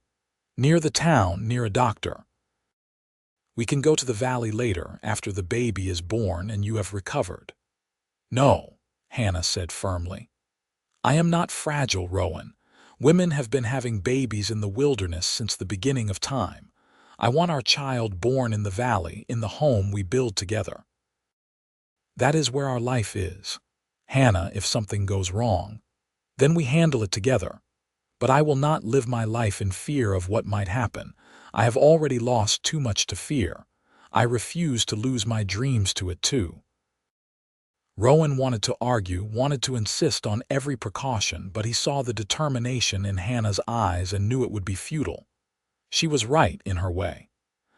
"Near the town, near a doctor. We can go to the valley later, after the baby is born and you have recovered." "No," Hannah said firmly. "I am not fragile, Rowan. Women have been having babies in the wilderness since the beginning of time. I want our child born in the valley, in the home we build together. That is where our life is. Hannah, if something goes wrong, then we handle it together. But I will not live my life in fear of what might happen. I have already lost too much to fear. I refuse to lose my dreams to it too." Rowan wanted to argue, wanted to insist on every precaution, but he saw the determination in Hannah's eyes and knew it would be futile. She was right in her way.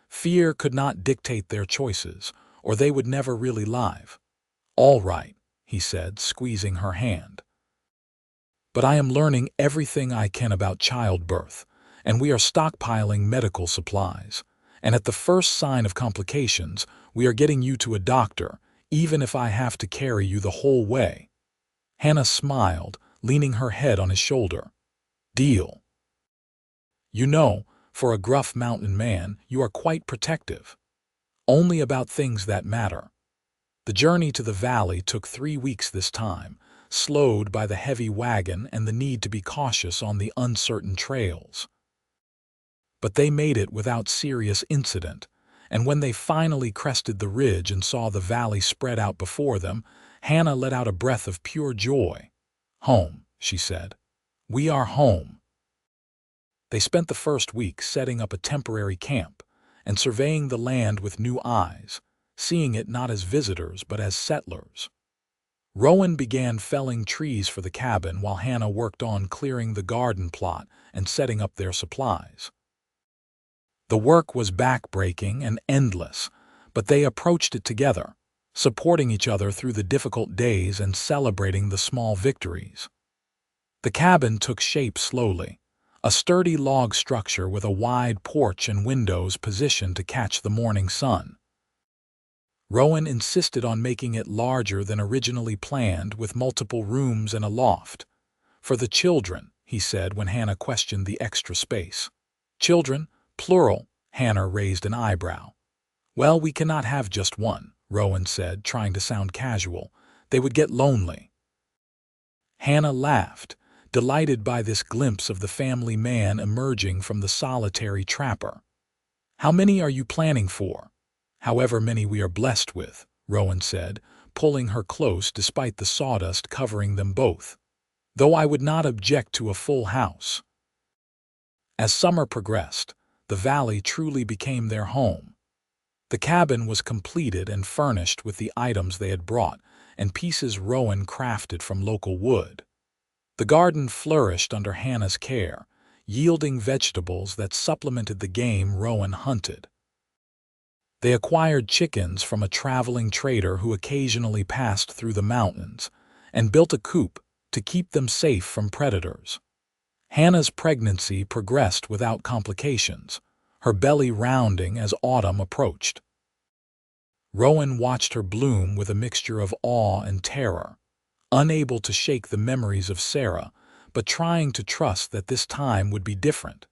Fear could not dictate their choices, or they would never really live. "All right," he said, squeezing her hand. "But I am learning everything I can about childbirth, and we are stockpiling medical supplies. And at the first sign of complications, we are getting you to a doctor, even if I have to carry you the whole way." Hannah smiled, leaning her head on his shoulder. "Deal." "You know, for a gruff mountain man, you are quite protective. Only about things that matter." The journey to the valley took 3 weeks this time, slowed by the heavy wagon and the need to be cautious on the uncertain trails. But they made it without serious incident, and when they finally crested the ridge and saw the valley spread out before them, Hannah let out a breath of pure joy. "Home," she said. "We are home." They spent the first week setting up a temporary camp and surveying the land with new eyes, seeing it not as visitors but as settlers. Rowan began felling trees for the cabin while Hannah worked on clearing the garden plot and setting up their supplies. The work was back-breaking and endless, but they approached it together, supporting each other through the difficult days and celebrating the small victories. The cabin took shape slowly, a sturdy log structure with a wide porch and windows positioned to catch the morning sun. Rowan insisted on making it larger than originally planned, with multiple rooms and a loft. "For the children," he said when Hannah questioned the extra space. "Children? Plural?" Hannah raised an eyebrow. "Well, we cannot have just one," Rowan said, trying to sound casual. "They would get lonely." Hannah laughed, delighted by this glimpse of the family man emerging from the solitary trapper. "How many are you planning for?" "However many we are blessed with," Rowan said, pulling her close despite the sawdust covering them both. "Though I would not object to a full house." As summer progressed, the valley truly became their home. The cabin was completed and furnished with the items they had brought and pieces Rowan crafted from local wood. The garden flourished under Hannah's care, yielding vegetables that supplemented the game Rowan hunted. They acquired chickens from a traveling trader who occasionally passed through the mountains, and built a coop to keep them safe from predators. Hannah's pregnancy progressed without complications, her belly rounding as autumn approached. Rowan watched her bloom with a mixture of awe and terror, unable to shake the memories of Sarah, but trying to trust that this time would be different.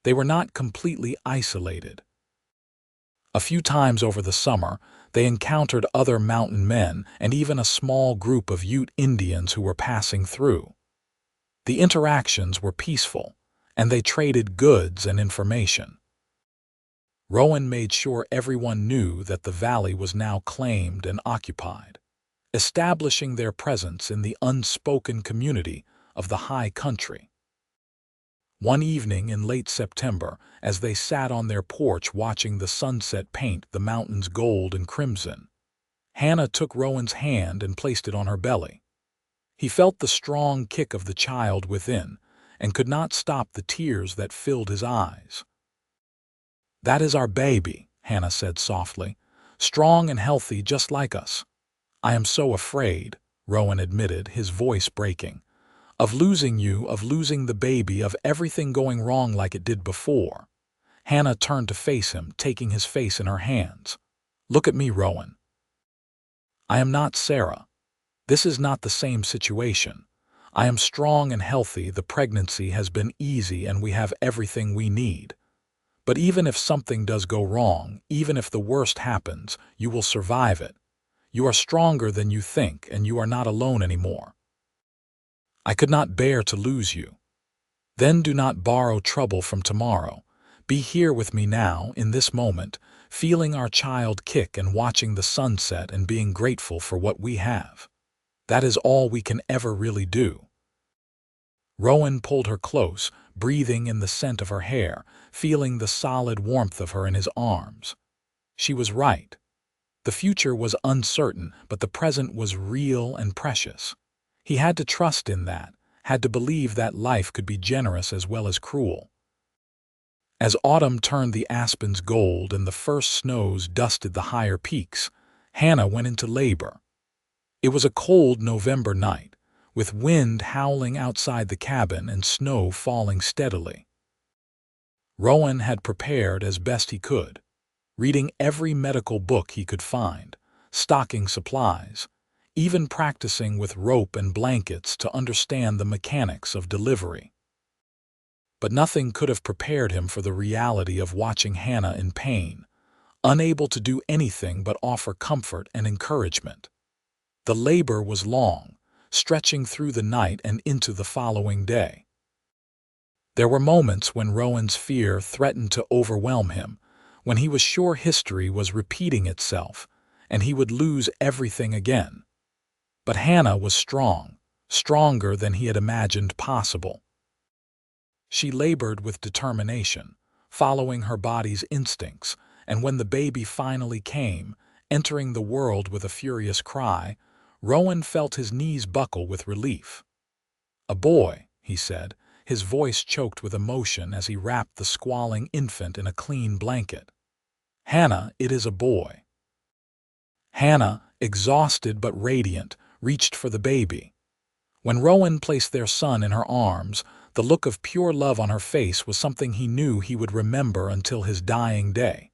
They were not completely isolated. A few times over the summer, they encountered other mountain men and even a small group of Ute Indians who were passing through. The interactions were peaceful, and they traded goods and information. Rowan made sure everyone knew that the valley was now claimed and occupied, establishing their presence in the unspoken community of the high country. One evening in late September, as they sat on their porch watching the sunset paint the mountains gold and crimson, Hannah took Rowan's hand and placed it on her belly. He felt the strong kick of the child within and could not stop the tears that filled his eyes. "That is our baby," Hannah said softly, "strong and healthy just like us." "I am so afraid," Rowan admitted, his voice breaking, "of losing you, of losing the baby, of everything going wrong like it did before." Hannah turned to face him, taking his face in her hands. "Look at me, Rowan. I am not Sarah. This is not the same situation. I am strong and healthy, the pregnancy has been easy, and we have everything we need. But even if something does go wrong, even if the worst happens, you will survive it. You are stronger than you think, and you are not alone anymore. I could not bear to lose you. Then do not borrow trouble from tomorrow. Be here with me now, in this moment, feeling our child kick and watching the sunset and being grateful for what we have. That is all we can ever really do." Rowan pulled her close, breathing in the scent of her hair, feeling the solid warmth of her in his arms. She was right. The future was uncertain, but the present was real and precious. He had to trust in that, had to believe that life could be generous as well as cruel. As autumn turned the aspens gold and the first snows dusted the higher peaks, Hannah went into labor. It was a cold November night, with wind howling outside the cabin and snow falling steadily. Rowan had prepared as best he could, reading every medical book he could find, stocking supplies, even practicing with rope and blankets to understand the mechanics of delivery. But nothing could have prepared him for the reality of watching Hannah in pain, unable to do anything but offer comfort and encouragement. The labor was long, stretching through the night and into the following day. There were moments when Rowan's fear threatened to overwhelm him, when he was sure history was repeating itself, and he would lose everything again. But Hannah was strong, stronger than he had imagined possible. She labored with determination, following her body's instincts, and when the baby finally came, entering the world with a furious cry, Rowan felt his knees buckle with relief. "A boy," he said, his voice choked with emotion as he wrapped the squalling infant in a clean blanket. "Hannah, it is a boy." Hannah, exhausted but radiant, reached for the baby. When Rowan placed their son in her arms, the look of pure love on her face was something he knew he would remember until his dying day.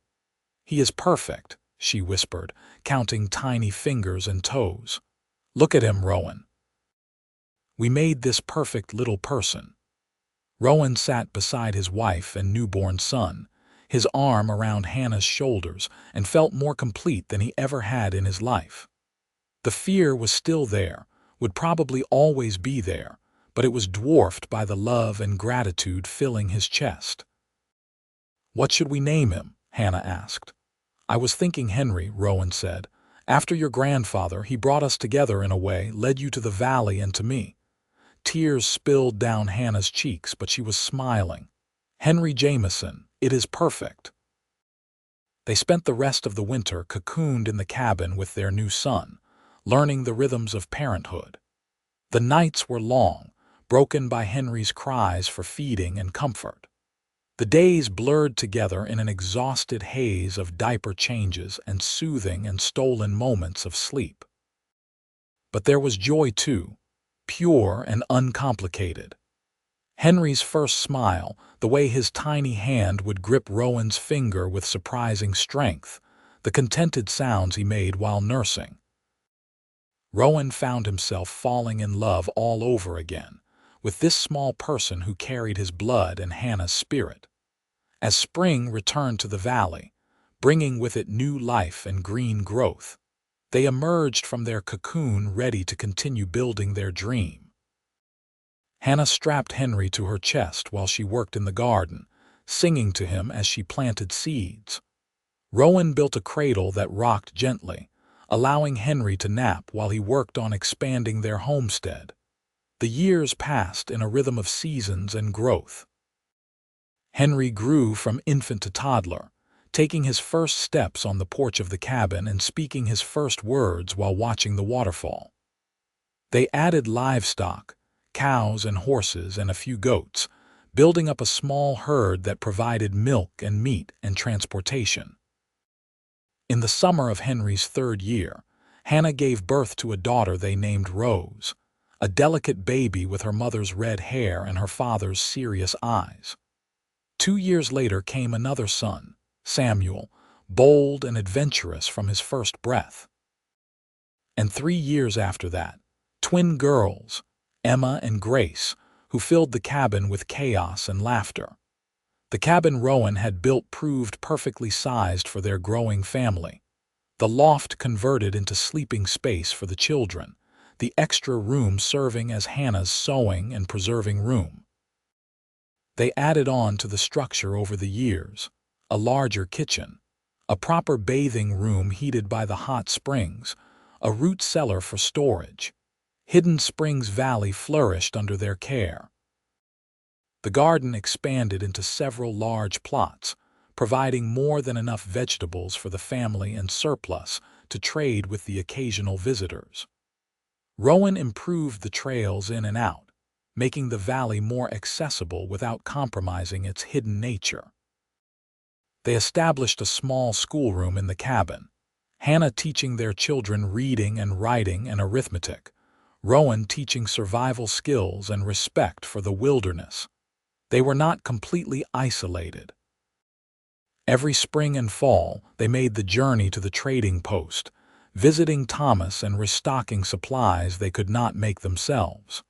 "He is perfect," she whispered, counting tiny fingers and toes. "Look at him, Rowan. We made this perfect little person." Rowan sat beside his wife and newborn son, his arm around Hannah's shoulders, and felt more complete than he ever had in his life. The fear was still there, would probably always be there, but it was dwarfed by the love and gratitude filling his chest. "What should we name him?" Hannah asked. "I was thinking Henry," Rowan said. "After your grandfather, he brought us together in a way, led you to the valley and to me." Tears spilled down Hannah's cheeks, but she was smiling. "Henry Jamison, it is perfect." They spent the rest of the winter cocooned in the cabin with their new son, learning the rhythms of parenthood. The nights were long, broken by Henry's cries for feeding and comfort. The days blurred together in an exhausted haze of diaper changes and soothing and stolen moments of sleep. But there was joy too, pure and uncomplicated. Henry's first smile, the way his tiny hand would grip Rowan's finger with surprising strength, the contented sounds he made while nursing. Rowan found himself falling in love all over again, with this small person who carried his blood and Hannah's spirit. As spring returned to the valley, bringing with it new life and green growth, they emerged from their cocoon ready to continue building their dream. Hannah strapped Henry to her chest while she worked in the garden, singing to him as she planted seeds. Rowan built a cradle that rocked gently, allowing Henry to nap while he worked on expanding their homestead. The years passed in a rhythm of seasons and growth. Henry grew from infant to toddler, taking his first steps on the porch of the cabin and speaking his first words while watching the waterfall. They added livestock, cows and horses and a few goats, building up a small herd that provided milk and meat and transportation. In the summer of Henry's third year, Hannah gave birth to a daughter they named Rose, a delicate baby with her mother's red hair and her father's serious eyes. 2 years later came another son, Samuel, bold and adventurous from his first breath. And 3 years after that, twin girls, Emma and Grace, who filled the cabin with chaos and laughter. The cabin Rowan had built proved perfectly sized for their growing family. The loft converted into sleeping space for the children, the extra room serving as Hannah's sewing and preserving room. They added on to the structure over the years, a larger kitchen, a proper bathing room heated by the hot springs, a root cellar for storage. Hidden Springs Valley flourished under their care. The garden expanded into several large plots, providing more than enough vegetables for the family and surplus to trade with the occasional visitors. Rowan improved the trails in and out, making the valley more accessible without compromising its hidden nature. They established a small schoolroom in the cabin, Hannah teaching their children reading and writing and arithmetic, Rowan teaching survival skills and respect for the wilderness. They were not completely isolated. Every spring and fall, they made the journey to the trading post, visiting Thomas and restocking supplies they could not make themselves.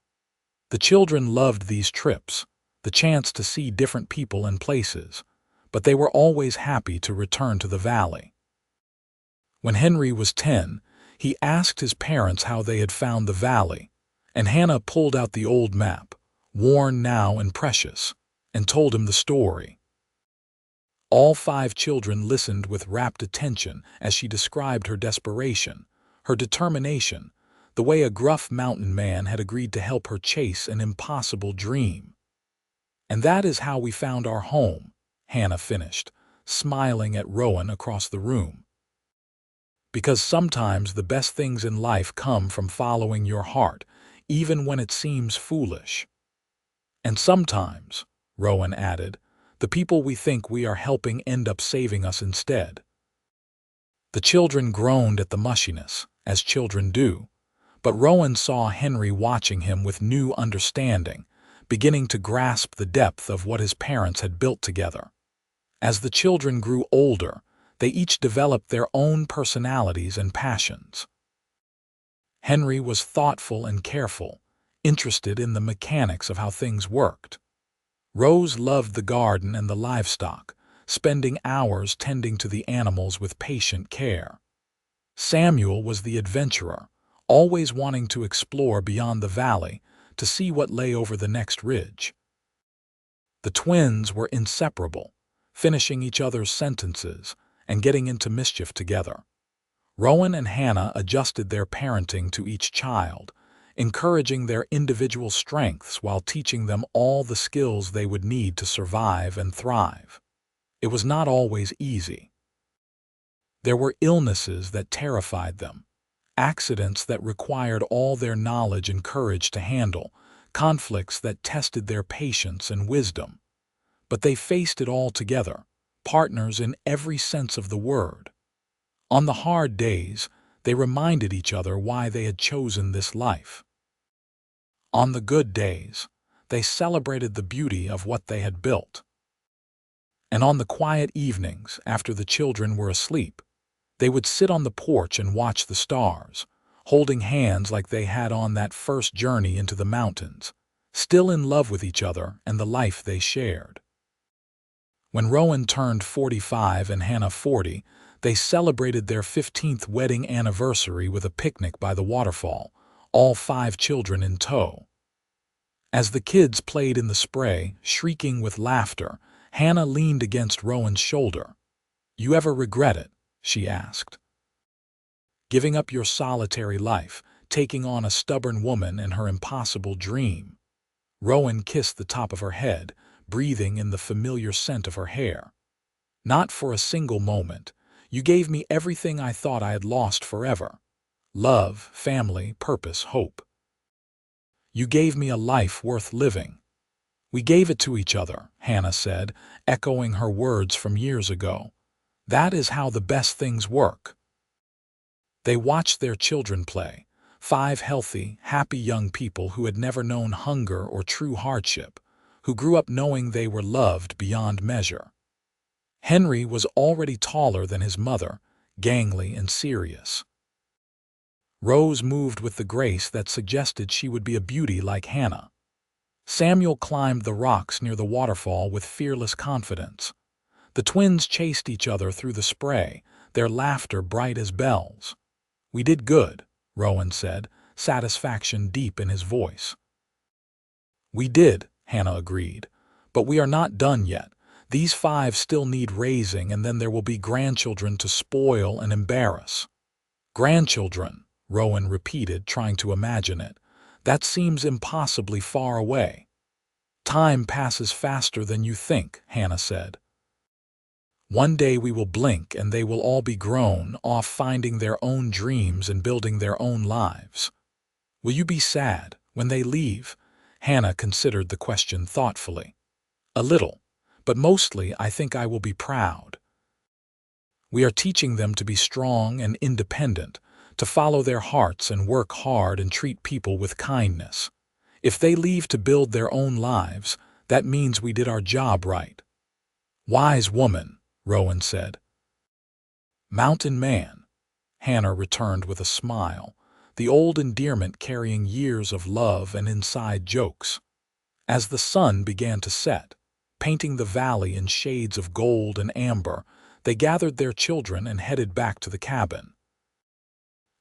The children loved these trips, the chance to see different people and places, but they were always happy to return to the valley. When Henry was 10, he asked his parents how they had found the valley, and Hannah pulled out the old map, worn now and precious, and told him the story. All 5 children listened with rapt attention as she described her desperation, her determination, the way a gruff mountain man had agreed to help her chase an impossible dream. "And that is how we found our home," Hannah finished, smiling at Rowan across the room. "Because sometimes the best things in life come from following your heart, even when it seems foolish. And sometimes," Rowan added, "the people we think we are helping end up saving us instead." The children groaned at the mushiness, as children do, but Rowan saw Henry watching him with new understanding, beginning to grasp the depth of what his parents had built together. As the children grew older, they each developed their own personalities and passions. Henry was thoughtful and careful, interested in the mechanics of how things worked. Rose loved the garden and the livestock, spending hours tending to the animals with patient care. Samuel was the adventurer, always wanting to explore beyond the valley to see what lay over the next ridge. The twins were inseparable, finishing each other's sentences and getting into mischief together. Rowan and Hannah adjusted their parenting to each child, encouraging their individual strengths while teaching them all the skills they would need to survive and thrive. It was not always easy. There were illnesses that terrified them, accidents that required all their knowledge and courage to handle, conflicts that tested their patience and wisdom. But they faced it all together, partners in every sense of the word. On the hard days, they reminded each other why they had chosen this life. On the good days, they celebrated the beauty of what they had built. And on the quiet evenings, after the children were asleep, they would sit on the porch and watch the stars, holding hands like they had on that first journey into the mountains, still in love with each other and the life they shared. When Rowan turned 45 and Hannah 40, they celebrated their 15th wedding anniversary with a picnic by the waterfall, all 5 children in tow. As the kids played in the spray, shrieking with laughter, Hannah leaned against Rowan's shoulder. "You ever regret it?" she asked. "Giving up your solitary life, taking on a stubborn woman and her impossible dream." Rowan kissed the top of her head, breathing in the familiar scent of her hair. "Not for a single moment. You gave me everything I thought I had lost forever. Love, family, purpose, hope. You gave me a life worth living." "We gave it to each other," Hannah said, echoing her words from years ago. "That is how the best things work." They watched their children play, 5 healthy, happy young people who had never known hunger or true hardship, who grew up knowing they were loved beyond measure. Henry was already taller than his mother, gangly and serious. Rose moved with the grace that suggested she would be a beauty like Hannah. Samuel climbed the rocks near the waterfall with fearless confidence. The twins chased each other through the spray, their laughter bright as bells. "We did good," Rowan said, satisfaction deep in his voice. "We did," Hannah agreed. "But we are not done yet. These 5 still need raising, and then there will be grandchildren to spoil and embarrass." "Grandchildren," Rowan repeated, trying to imagine it. "That seems impossibly far away." "Time passes faster than you think," Hannah said. "One day we will blink and they will all be grown, off finding their own dreams and building their own lives." "Will you be sad when they leave?" Hannah considered the question thoughtfully. "A little, but mostly I think I will be proud. We are teaching them to be strong and independent, to follow their hearts and work hard and treat people with kindness. If they leave to build their own lives, that means we did our job right." "Wise woman," Rowan said. "Mountain man," Hannah returned with a smile, the old endearment carrying years of love and inside jokes. As the sun began to set, painting the valley in shades of gold and amber, they gathered their children and headed back to the cabin.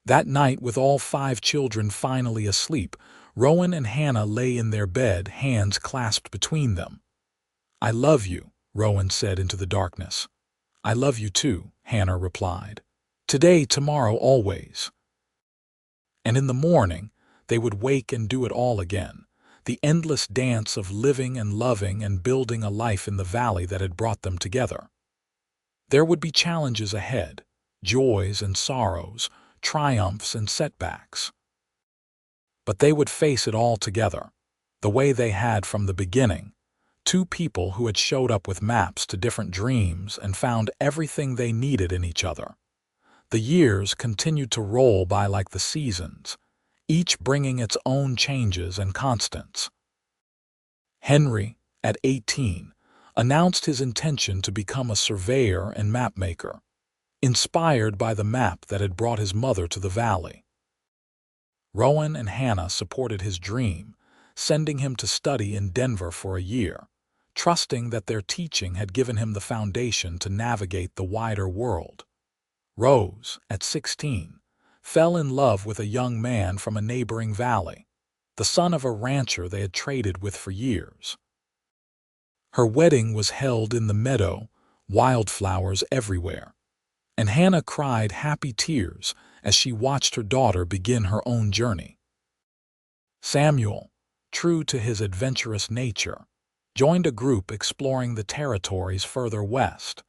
That night, with all 5 children finally asleep, Rowan and Hannah lay in their bed, hands clasped between them. "I love you," Rowan said into the darkness. "I love you too," Hannah replied. "Today, tomorrow, always." And in the morning, they would wake and do it all again, the endless dance of living and loving and building a life in the valley that had brought them together. There would be challenges ahead, joys and sorrows, triumphs and setbacks. But they would face it all together, the way they had from the beginning, 2 people who had showed up with maps to different dreams and found everything they needed in each other. The years continued to roll by like the seasons, each bringing its own changes and constants. Henry, at 18, announced his intention to become a surveyor and mapmaker, inspired by the map that had brought his mother to the valley. Rowan and Hannah supported his dream, sending him to study in Denver for a year, trusting that their teaching had given him the foundation to navigate the wider world. Rose, at 16, fell in love with a young man from a neighboring valley, the son of a rancher they had traded with for years. Her wedding was held in the meadow, wildflowers everywhere, and Hannah cried happy tears as she watched her daughter begin her own journey. Samuel, true to his adventurous nature, joined a group exploring the territories further west,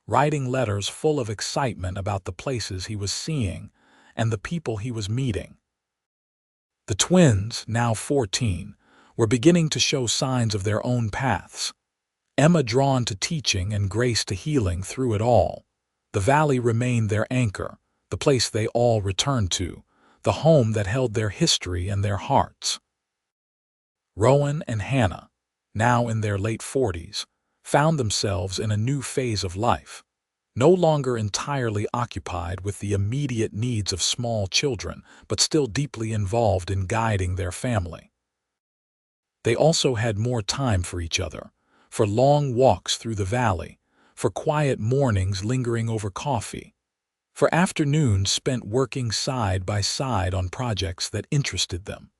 writing letters full of excitement about the places he was seeing and the people he was meeting. The twins, now 14, were beginning to show signs of their own paths. Emma drawn to teaching and Grace to healing through it all. The valley remained their anchor, the place they all returned to, the home that held their history and their hearts. Rowan and Hannah, now in their late 40s, found themselves in a new phase of life, no longer entirely occupied with the immediate needs of small children, but still deeply involved in guiding their family. They also had more time for each other, for long walks through the valley, for quiet mornings lingering over coffee, for afternoons spent working side by side on projects that interested them.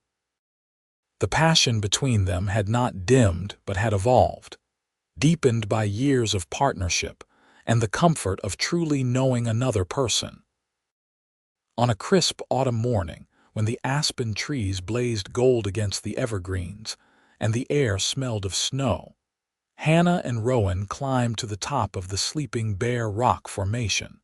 The passion between them had not dimmed but had evolved, deepened by years of partnership, and the comfort of truly knowing another person. On a crisp autumn morning, when the aspen trees blazed gold against the evergreens, and the air smelled of snow, Hannah and Rowan climbed to the top of the Sleeping Bear Rock Formation.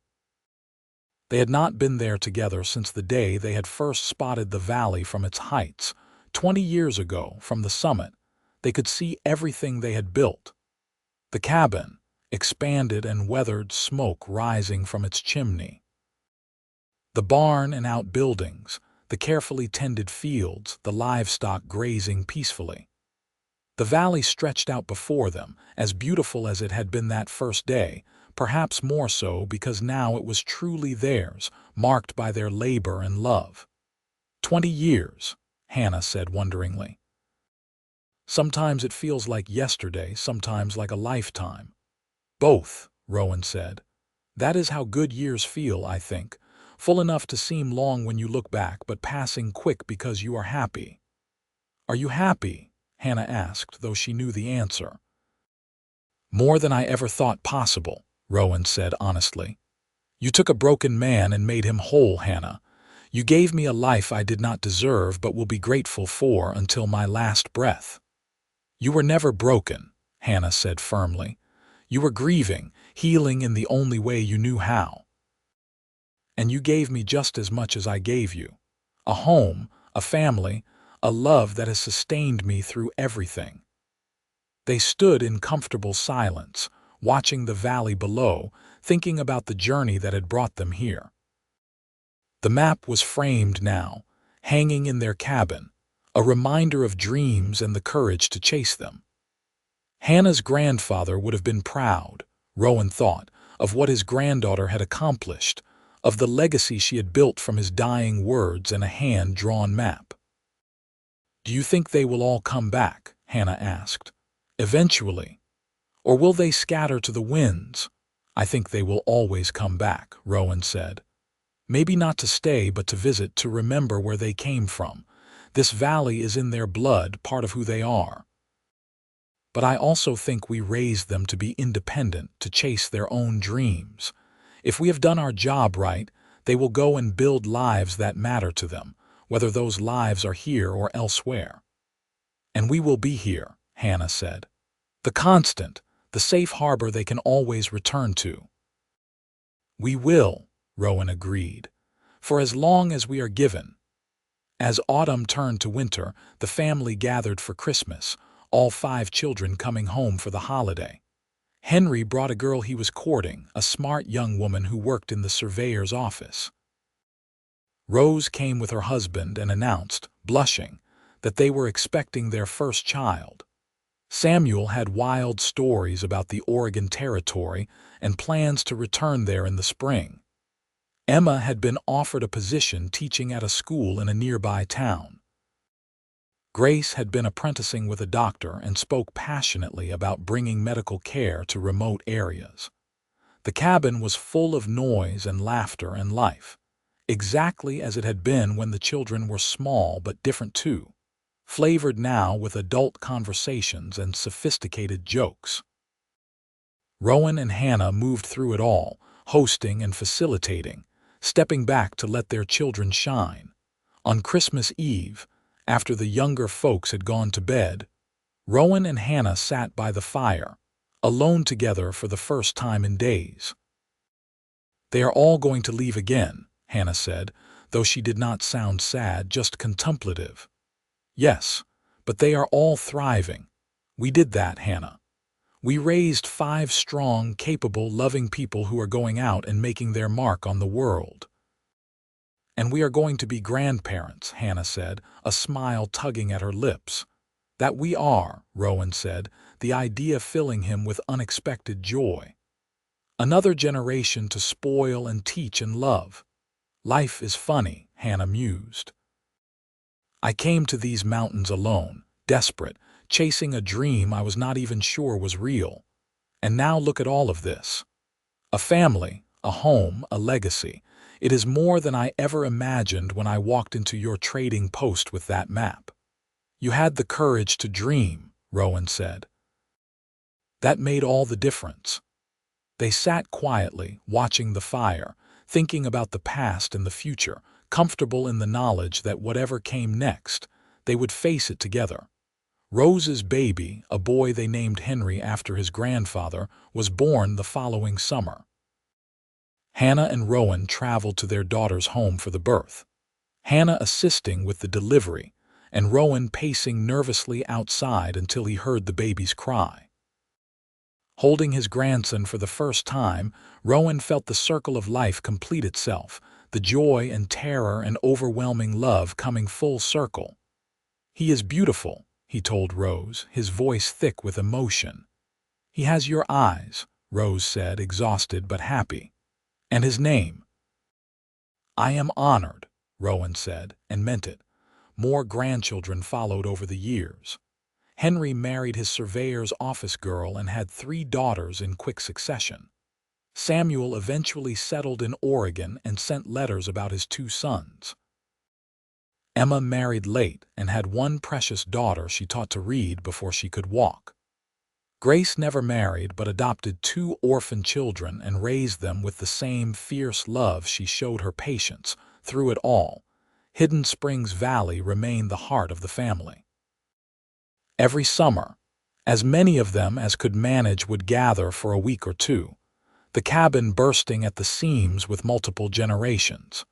They had not been there together since the day they had first spotted the valley from its heights. 20 years ago, from the summit, they could see everything they had built. The cabin, expanded and weathered, smoke rising from its chimney. The barn and outbuildings, the carefully tended fields, the livestock grazing peacefully. The valley stretched out before them, as beautiful as it had been that first day, perhaps more so because now it was truly theirs, marked by their labor and love. 20 years, Hannah said wonderingly. Sometimes it feels like yesterday, sometimes like a lifetime. Both, Rowan said. That is how good years feel, I think. Full enough to seem long when you look back, but passing quick because you are happy. Are you happy? Hannah asked, though she knew the answer. More than I ever thought possible, Rowan said honestly. You took a broken man and made him whole, Hannah. You gave me a life I did not deserve but will be grateful for until my last breath. You were never broken, Hannah said firmly. You were grieving, healing in the only way you knew how. And you gave me just as much as I gave you. A home, a family, a love that has sustained me through everything. They stood in comfortable silence, watching the valley below, thinking about the journey that had brought them here. The map was framed now, hanging in their cabin, a reminder of dreams and the courage to chase them. Hannah's grandfather would have been proud, Rowan thought, of what his granddaughter had accomplished, of the legacy she had built from his dying words and a hand-drawn map. Do you think they will all come back? Hannah asked. Eventually. Or will they scatter to the winds? I think they will always come back, Rowan said. Maybe not to stay, but to visit, to remember where they came from. This valley is in their blood, part of who they are. But I also think we raised them to be independent, to chase their own dreams. If we have done our job right, they will go and build lives that matter to them, whether those lives are here or elsewhere. And we will be here, Hannah said. The constant, the safe harbor they can always return to. We will, Rowan agreed, for as long as we are given. As autumn turned to winter, the family gathered for Christmas, all 5 children coming home for the holiday. Henry brought a girl he was courting, a smart young woman who worked in the surveyor's office. Rose came with her husband and announced, blushing, that they were expecting their first child. Samuel had wild stories about the Oregon Territory and plans to return there in the spring. Emma had been offered a position teaching at a school in a nearby town. Grace had been apprenticing with a doctor and spoke passionately about bringing medical care to remote areas. The cabin was full of noise and laughter and life, exactly as it had been when the children were small, but different too, flavored now with adult conversations and sophisticated jokes. Rowan and Hannah moved through it all, hosting and facilitating, stepping back to let their children shine. On Christmas Eve, after the younger folks had gone to bed, Rowan and Hannah sat by the fire, alone together for the first time in days. They are all going to leave again, Hannah said, though she did not sound sad, just contemplative. Yes, but they are all thriving. We did that, Hannah. We raised 5 strong, capable, loving people who are going out and making their mark on the world. And we are going to be grandparents, Hannah said, a smile tugging at her lips. That we are, Rowan said, the idea filling him with unexpected joy. Another generation to spoil and teach and love. Life is funny, Hannah mused. I came to these mountains alone, desperate, chasing a dream I was not even sure was real. And now look at all of this. A family, a home, a legacy. It is more than I ever imagined when I walked into your trading post with that map. You had the courage to dream, Rowan said. That made all the difference. They sat quietly, watching the fire, thinking about the past and the future, comfortable in the knowledge that whatever came next, they would face it together. Rose's baby, a boy they named Henry after his grandfather, was born the following summer. Hannah and Rowan traveled to their daughter's home for the birth, Hannah assisting with the delivery, and Rowan pacing nervously outside until he heard the baby's cry. Holding his grandson for the first time, Rowan felt the circle of life complete itself, the joy and terror and overwhelming love coming full circle. "He is beautiful," he told Rose, his voice thick with emotion. "He has your eyes," Rose said, exhausted but happy. "And his name?" "I am honored," Rowan said, and meant it. More grandchildren followed over the years. Henry married his surveyor's office girl and had 3 daughters in quick succession. Samuel eventually settled in Oregon and sent letters about his 2 sons. Emma married late and had 1 precious daughter she taught to read before she could walk. Grace never married but adopted 2 orphan children and raised them with the same fierce love she showed her patients. Through it all, Hidden Springs Valley remained the heart of the family. Every summer, as many of them as could manage would gather for a week or 2, the cabin bursting at the seams with multiple generations.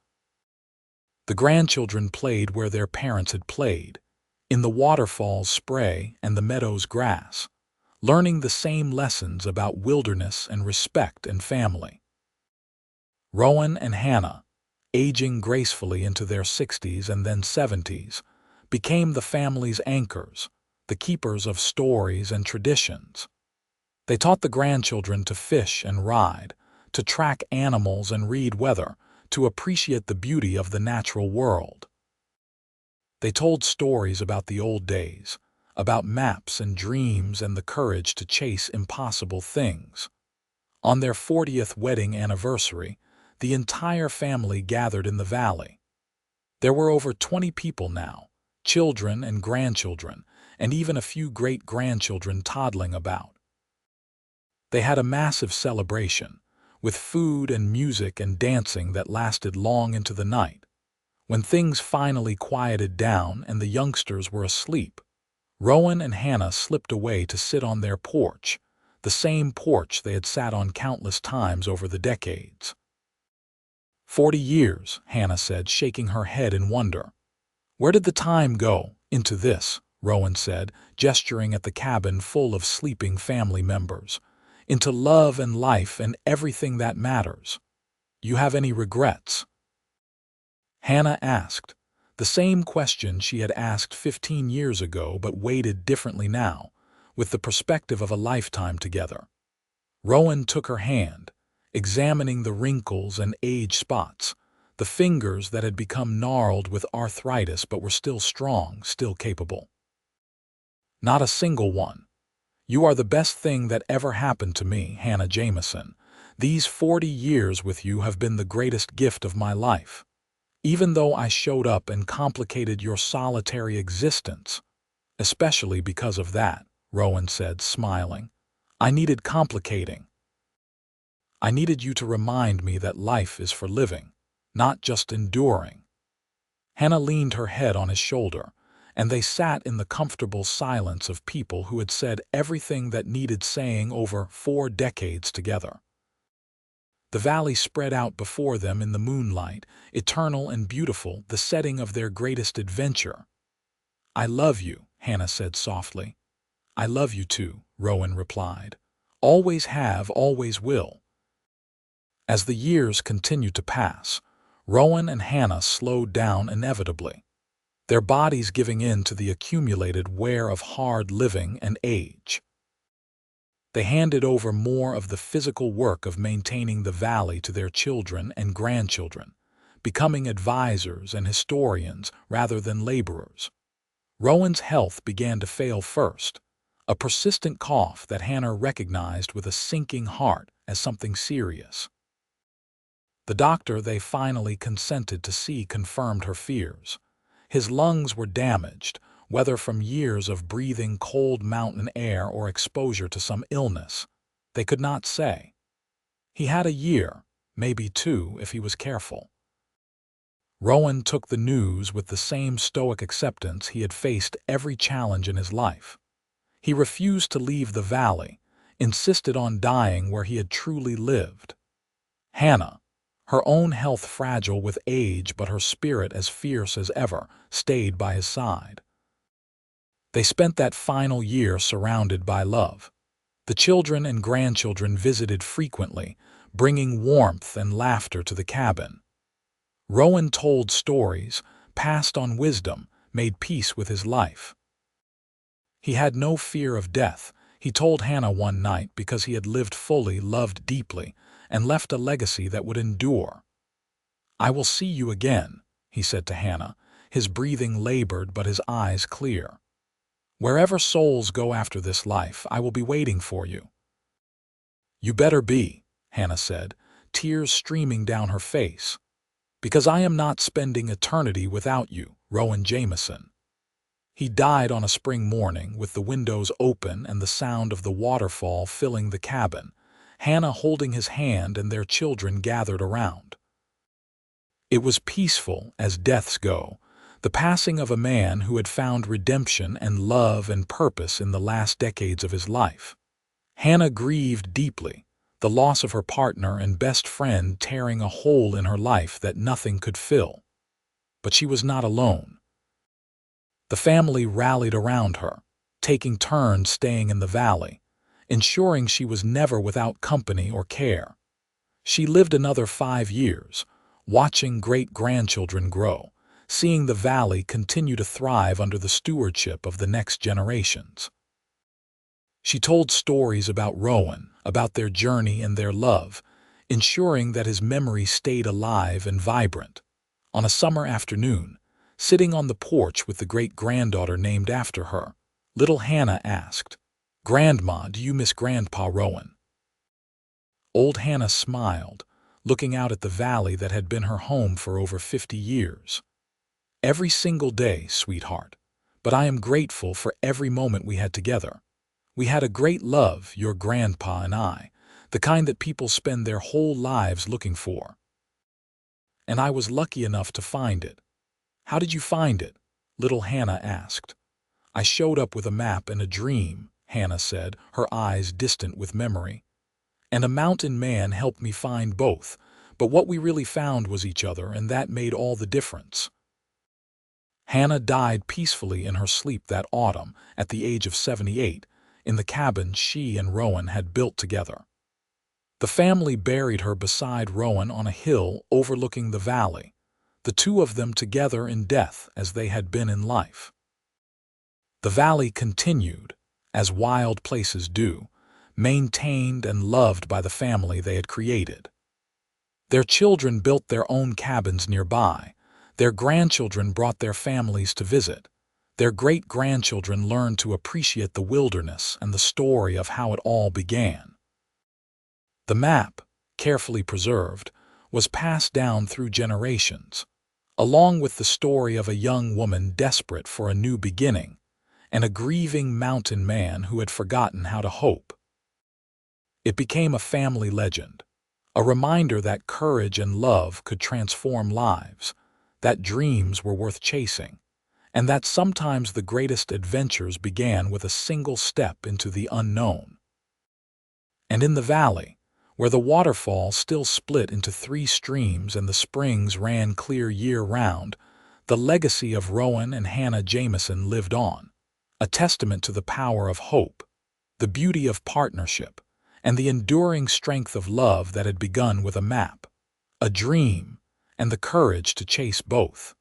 The grandchildren played where their parents had played, in the waterfall's spray and the meadow's grass, learning the same lessons about wilderness and respect and family. Rowan and Hannah, aging gracefully into their 60s and then 70s, became the family's anchors, the keepers of stories and traditions. They taught the grandchildren to fish and ride, to track animals and read weather, to appreciate the beauty of the natural world. They told stories about the old days, about maps and dreams and the courage to chase impossible things. On their 40th wedding anniversary, the entire family gathered in the valley. There were over 20 people now, children and grandchildren, and even a few great-grandchildren toddling about. They had a massive celebration, with food and music and dancing that lasted long into the night. When things finally quieted down and the youngsters were asleep, Rowan and Hannah slipped away to sit on their porch, the same porch they had sat on countless times over the decades. 40 years, Hannah said, shaking her head in wonder. "Where did the time go? Into this," Rowan said, gesturing at the cabin full of sleeping family members. "Into love and life and everything that matters. You have any regrets?" Hannah asked, the same question she had asked 15 years ago but weighted differently now, with the perspective of a lifetime together. Rowan took her hand, examining the wrinkles and age spots, the fingers that had become gnarled with arthritis but were still strong, still capable. "Not a single one. You are the best thing that ever happened to me, Hannah Jamison. These 40 years with you have been the greatest gift of my life. Even though I showed up and complicated your solitary existence, especially because of that," Rowan said, smiling. "I needed complicating. I needed you to remind me that life is for living, not just enduring." Hannah leaned her head on his shoulder, and they sat in the comfortable silence of people who had said everything that needed saying over 4 decades together. The valley spread out before them in the moonlight, eternal and beautiful, the setting of their greatest adventure. "I love you," Hannah said softly. "I love you too," Rowan replied. "Always have, always will." As the years continued to pass, Rowan and Hannah slowed down inevitably, their bodies giving in to the accumulated wear of hard living and age. They handed over more of the physical work of maintaining the valley to their children and grandchildren, becoming advisors and historians rather than laborers. Rowan's health began to fail first, a persistent cough that Hannah recognized with a sinking heart as something serious. The doctor they finally consented to see confirmed her fears. His lungs were damaged, whether from years of breathing cold mountain air or exposure to some illness. They could not say. He had a year, maybe two if he was careful. Rowan took the news with the same stoic acceptance he had faced every challenge in his life. He refused to leave the valley, insisted on dying where he had truly lived. Hannah, her own health fragile with age but her spirit as fierce as ever, stayed by his side. They spent that final year surrounded by love. The children and grandchildren visited frequently, bringing warmth and laughter to the cabin. Rowan told stories, passed on wisdom, made peace with his life. He had no fear of death, he told Hannah one night, because he had lived fully, loved deeply, and left a legacy that would endure. "I will see you again," he said to Hannah, his breathing labored but his eyes clear. "Wherever souls go after this life, I will be waiting for you." "You better be," Hannah said, tears streaming down her face. "Because I am not spending eternity without you, Rowan Jamison." He died on a spring morning with the windows open and the sound of the waterfall filling the cabin, Hannah holding his hand and their children gathered around. It was peaceful as deaths go, the passing of a man who had found redemption and love and purpose in the last decades of his life. Hannah grieved deeply, the loss of her partner and best friend tearing a hole in her life that nothing could fill. But she was not alone. The family rallied around her, taking turns staying in the valley, ensuring she was never without company or care. She lived another 5 years, watching great-grandchildren grow, seeing the valley continue to thrive under the stewardship of the next generations. She told stories about Rowan, about their journey and their love, ensuring that his memory stayed alive and vibrant. On a summer afternoon, sitting on the porch with the great-granddaughter named after her, little Hannah asked, "Grandma, do you miss Grandpa Rowan?" Old Hannah smiled, looking out at the valley that had been her home for over 50 years. "Every single day, sweetheart, but I am grateful for every moment we had together. We had a great love, your grandpa and I, the kind that people spend their whole lives looking for. And I was lucky enough to find it." "How did you find it?" little Hannah asked. "I showed up with a map and a dream," Hannah said, her eyes distant with memory. "And a mountain man helped me find both, but what we really found was each other, and that made all the difference." Hannah died peacefully in her sleep that autumn, at the age of 78, in the cabin she and Rowan had built together. The family buried her beside Rowan on a hill overlooking the valley, the two of them together in death as they had been in life. The valley continued, as wild places do, maintained and loved by the family they had created. Their children built their own cabins nearby, their grandchildren brought their families to visit, their great-grandchildren learned to appreciate the wilderness and the story of how it all began. The map, carefully preserved, was passed down through generations, along with the story of a young woman desperate for a new beginning, and a grieving mountain man who had forgotten how to hope. It became a family legend, a reminder that courage and love could transform lives, that dreams were worth chasing, and that sometimes the greatest adventures began with a single step into the unknown. And in the valley, where the waterfall still split into 3 streams and the springs ran clear year-round, the legacy of Rowan and Hannah Jamison lived on, a testament to the power of hope, the beauty of partnership, and the enduring strength of love that had begun with a map, a dream, and the courage to chase both.